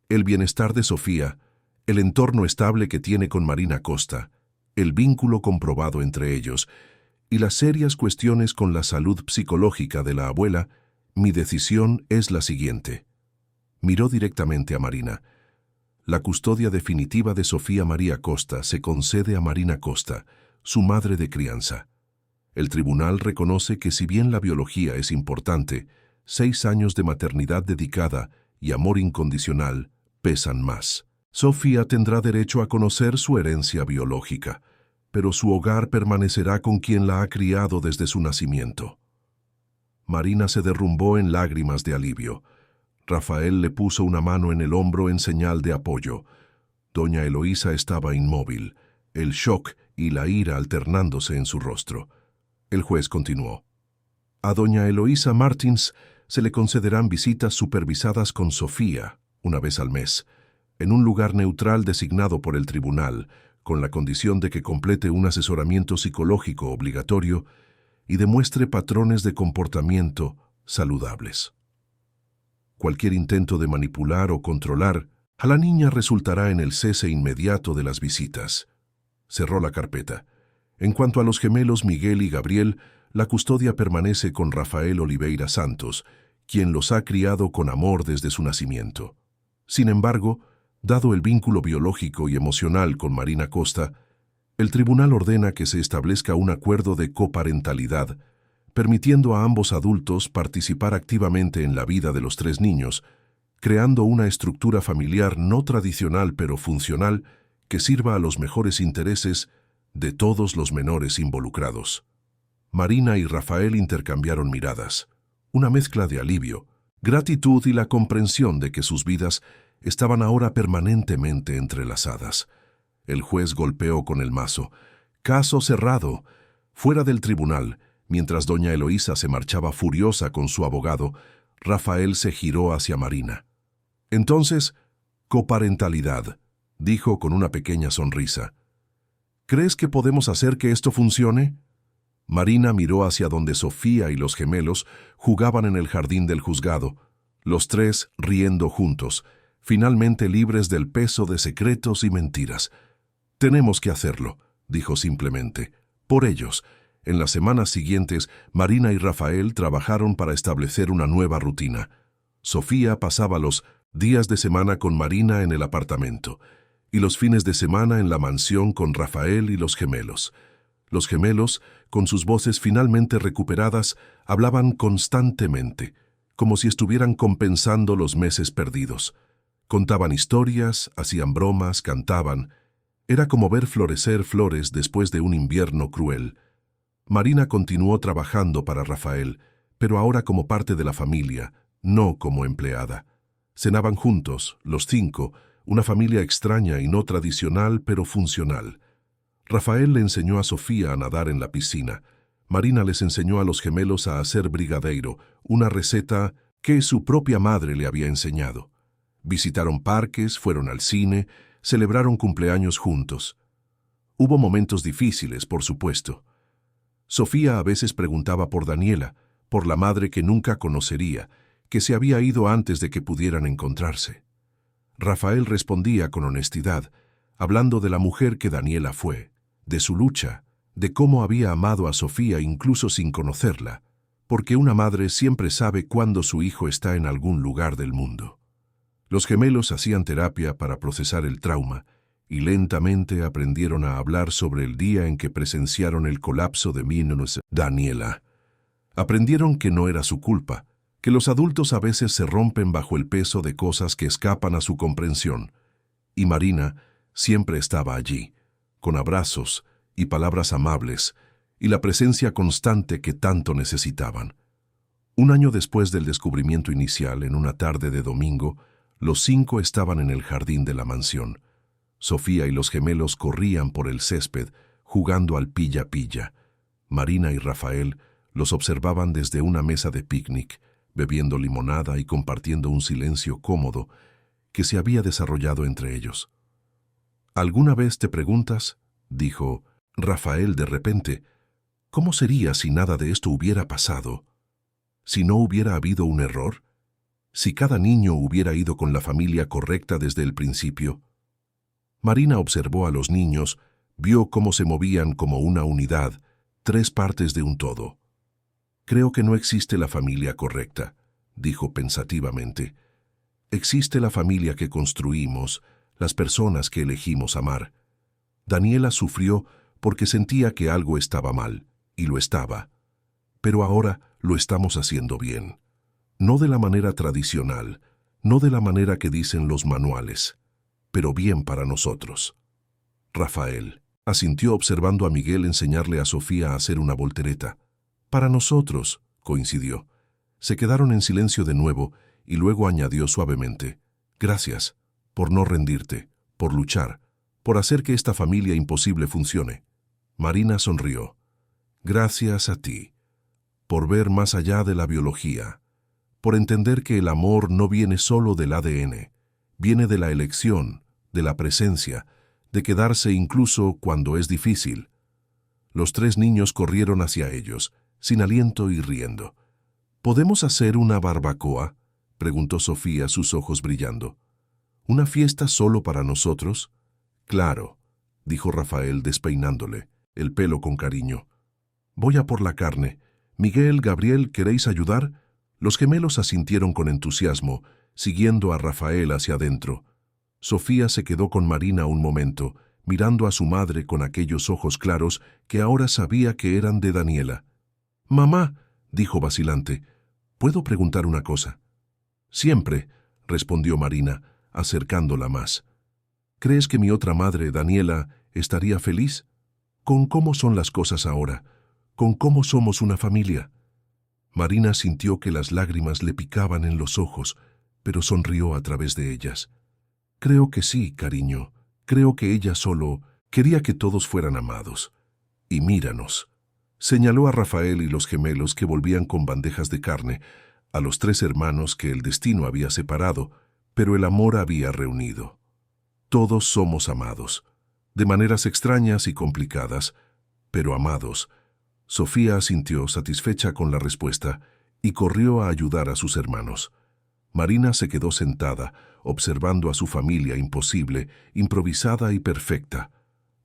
«el bienestar de Sofía, el entorno estable que tiene con Marina Costa, el vínculo comprobado entre ellos y las serias cuestiones con la salud psicológica de la abuela, Mi decisión es la siguiente. Miró directamente a Marina. La custodia definitiva de Sofía María Costa se concede a Marina Costa, su madre de crianza. El tribunal reconoce que si bien la biología es importante, 6 años de maternidad dedicada y amor incondicional pesan más. Sofía tendrá derecho a conocer su herencia biológica, pero su hogar permanecerá con quien la ha criado desde su nacimiento. Marina se derrumbó en lágrimas de alivio. Rafael le puso una mano en el hombro en señal de apoyo. Doña Eloísa estaba inmóvil, el shock y la ira alternándose en su rostro. El juez continuó. A doña Eloísa Martins se le concederán visitas supervisadas con Sofía, una vez al mes, en un lugar neutral designado por el tribunal, con la condición de que complete un asesoramiento psicológico obligatorio y demuestre patrones de comportamiento saludables. Cualquier intento de manipular o controlar a la niña resultará en el cese inmediato de las visitas. Cerró la carpeta. En cuanto a los gemelos Miguel y Gabriel, la custodia permanece con Rafael Oliveira Santos, quien los ha criado con amor desde su nacimiento. Sin embargo, dado el vínculo biológico y emocional con Marina Costa, el tribunal ordena que se establezca un acuerdo de coparentalidad, permitiendo a ambos adultos participar activamente en la vida de los 3 niños, creando una estructura familiar no tradicional pero funcional que sirva a los mejores intereses de todos los menores involucrados. Marina y Rafael intercambiaron miradas, una mezcla de alivio, gratitud y la comprensión de que sus vidas estaban ahora permanentemente entrelazadas. El juez golpeó con el mazo. Caso cerrado. Fuera del tribunal, mientras doña Eloísa se marchaba furiosa con su abogado, Rafael se giró hacia Marina. Entonces, coparentalidad, dijo con una pequeña sonrisa. ¿Crees que podemos hacer que esto funcione? Marina miró hacia donde Sofía y los gemelos jugaban en el jardín del juzgado, los 3 riendo juntos, finalmente libres del peso de secretos y mentiras. Tenemos que hacerlo, dijo simplemente, por ellos. En las semanas siguientes, Marina y Rafael trabajaron para establecer una nueva rutina. Sofía pasaba los días de semana con Marina en el apartamento y los fines de semana en la mansión con Rafael y los gemelos. Los gemelos, con sus voces finalmente recuperadas, hablaban constantemente, como si estuvieran compensando los meses perdidos. Contaban historias, hacían bromas, cantaban. Era como ver florecer flores después de un invierno cruel. Marina continuó trabajando para Rafael, pero ahora como parte de la familia, no como empleada. Cenaban juntos, los 5, una familia extraña y no tradicional, pero funcional. Rafael le enseñó a Sofía a nadar en la piscina. Marina les enseñó a los gemelos a hacer brigadeiro, una receta que su propia madre le había enseñado. Visitaron parques, fueron al cine, celebraron cumpleaños juntos. Hubo momentos difíciles, por supuesto. Sofía a veces preguntaba por Daniela, por la madre que nunca conocería, que se había ido antes de que pudieran encontrarse. Rafael respondía con honestidad, hablando de la mujer que Daniela fue, de su lucha, de cómo había amado a Sofía incluso sin conocerla, porque una madre siempre sabe cuándo su hijo está en algún lugar del mundo. Los gemelos hacían terapia para procesar el trauma y lentamente aprendieron a hablar sobre el día en que presenciaron el colapso de Daniela. Aprendieron que no era su culpa, que los adultos a veces se rompen bajo el peso de cosas que escapan a su comprensión, y Marina siempre estaba allí, con abrazos y palabras amables, y la presencia constante que tanto necesitaban. Un año después del descubrimiento inicial, en una tarde de domingo, los 5 estaban en el jardín de la mansión. Sofía y los gemelos corrían por el césped, jugando al pilla-pilla. Marina y Rafael los observaban desde una mesa de picnic, bebiendo limonada y compartiendo un silencio cómodo que se había desarrollado entre ellos. ¿Alguna vez te preguntas, dijo Rafael de repente, cómo sería si nada de esto hubiera pasado? ¿Si no hubiera habido un error? ¿Si cada niño hubiera ido con la familia correcta desde el principio? Marina observó a los niños, vio cómo se movían como una unidad, 3 partes de un todo. Creo que no existe la familia correcta, dijo pensativamente. Existe la familia que construimos, las personas que elegimos amar. Daniela sufrió porque sentía que algo estaba mal, y lo estaba. Pero ahora lo estamos haciendo bien. No de la manera tradicional, no de la manera que dicen los manuales, pero bien para nosotros. Rafael asintió observando a Miguel enseñarle a Sofía a hacer una voltereta. Para nosotros, coincidió. Se quedaron en silencio de nuevo y luego añadió suavemente, gracias, por no rendirte, por luchar, por hacer que esta familia imposible funcione. Marina sonrió. Gracias a ti, por ver más allá de la biología, por entender que el amor no viene solo del ADN, viene de la elección, de la presencia, de quedarse incluso cuando es difícil. Los 3 niños corrieron hacia ellos, sin aliento y riendo. ¿Podemos hacer una barbacoa?, preguntó Sofía, sus ojos brillando. ¿Una fiesta solo para nosotros? Claro, dijo Rafael despeinándole el pelo con cariño. Voy a por la carne. Miguel, Gabriel, ¿queréis ayudar? Los gemelos asintieron con entusiasmo, siguiendo a Rafael hacia adentro. Sofía se quedó con Marina un momento, mirando a su madre con aquellos ojos claros que ahora sabía que eran de Daniela. «Mamá», dijo vacilante, «¿puedo preguntar una cosa?» «Siempre», respondió Marina, acercándola más. «¿Crees que mi otra madre, Daniela, estaría feliz? ¿Con cómo son las cosas ahora? ¿Con cómo somos una familia?» Marina sintió que las lágrimas le picaban en los ojos, pero sonrió a través de ellas. «Creo que sí, cariño. Creo que ella solo quería que todos fueran amados. Y míranos». Señaló a Rafael y los gemelos que volvían con bandejas de carne, a los 3 hermanos que el destino había separado, pero el amor había reunido. Todos somos amados, de maneras extrañas y complicadas, pero amados. Sofía asintió satisfecha con la respuesta y corrió a ayudar a sus hermanos. Marina se quedó sentada, observando a su familia imposible, improvisada y perfecta.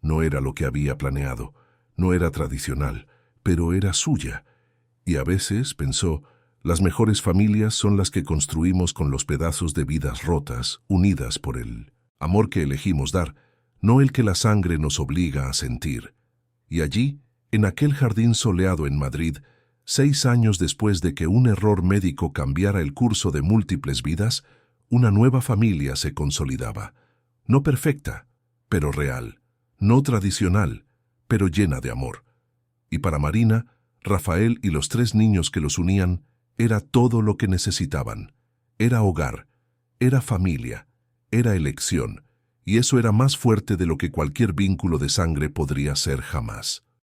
No era lo que había planeado, no era tradicional, pero era suya. Y a veces, pensó, las mejores familias son las que construimos con los pedazos de vidas rotas, unidas por el amor que elegimos dar, no el que la sangre nos obliga a sentir. Y allí, en aquel jardín soleado en Madrid, 6 años después de que un error médico cambiara el curso de múltiples vidas, una nueva familia se consolidaba. No perfecta, pero real. No tradicional, pero llena de amor. Y para Marina, Rafael y los 3 niños que los unían, era todo lo que necesitaban. Era hogar, era familia, era elección, y eso era más fuerte de lo que cualquier vínculo de sangre podría ser jamás.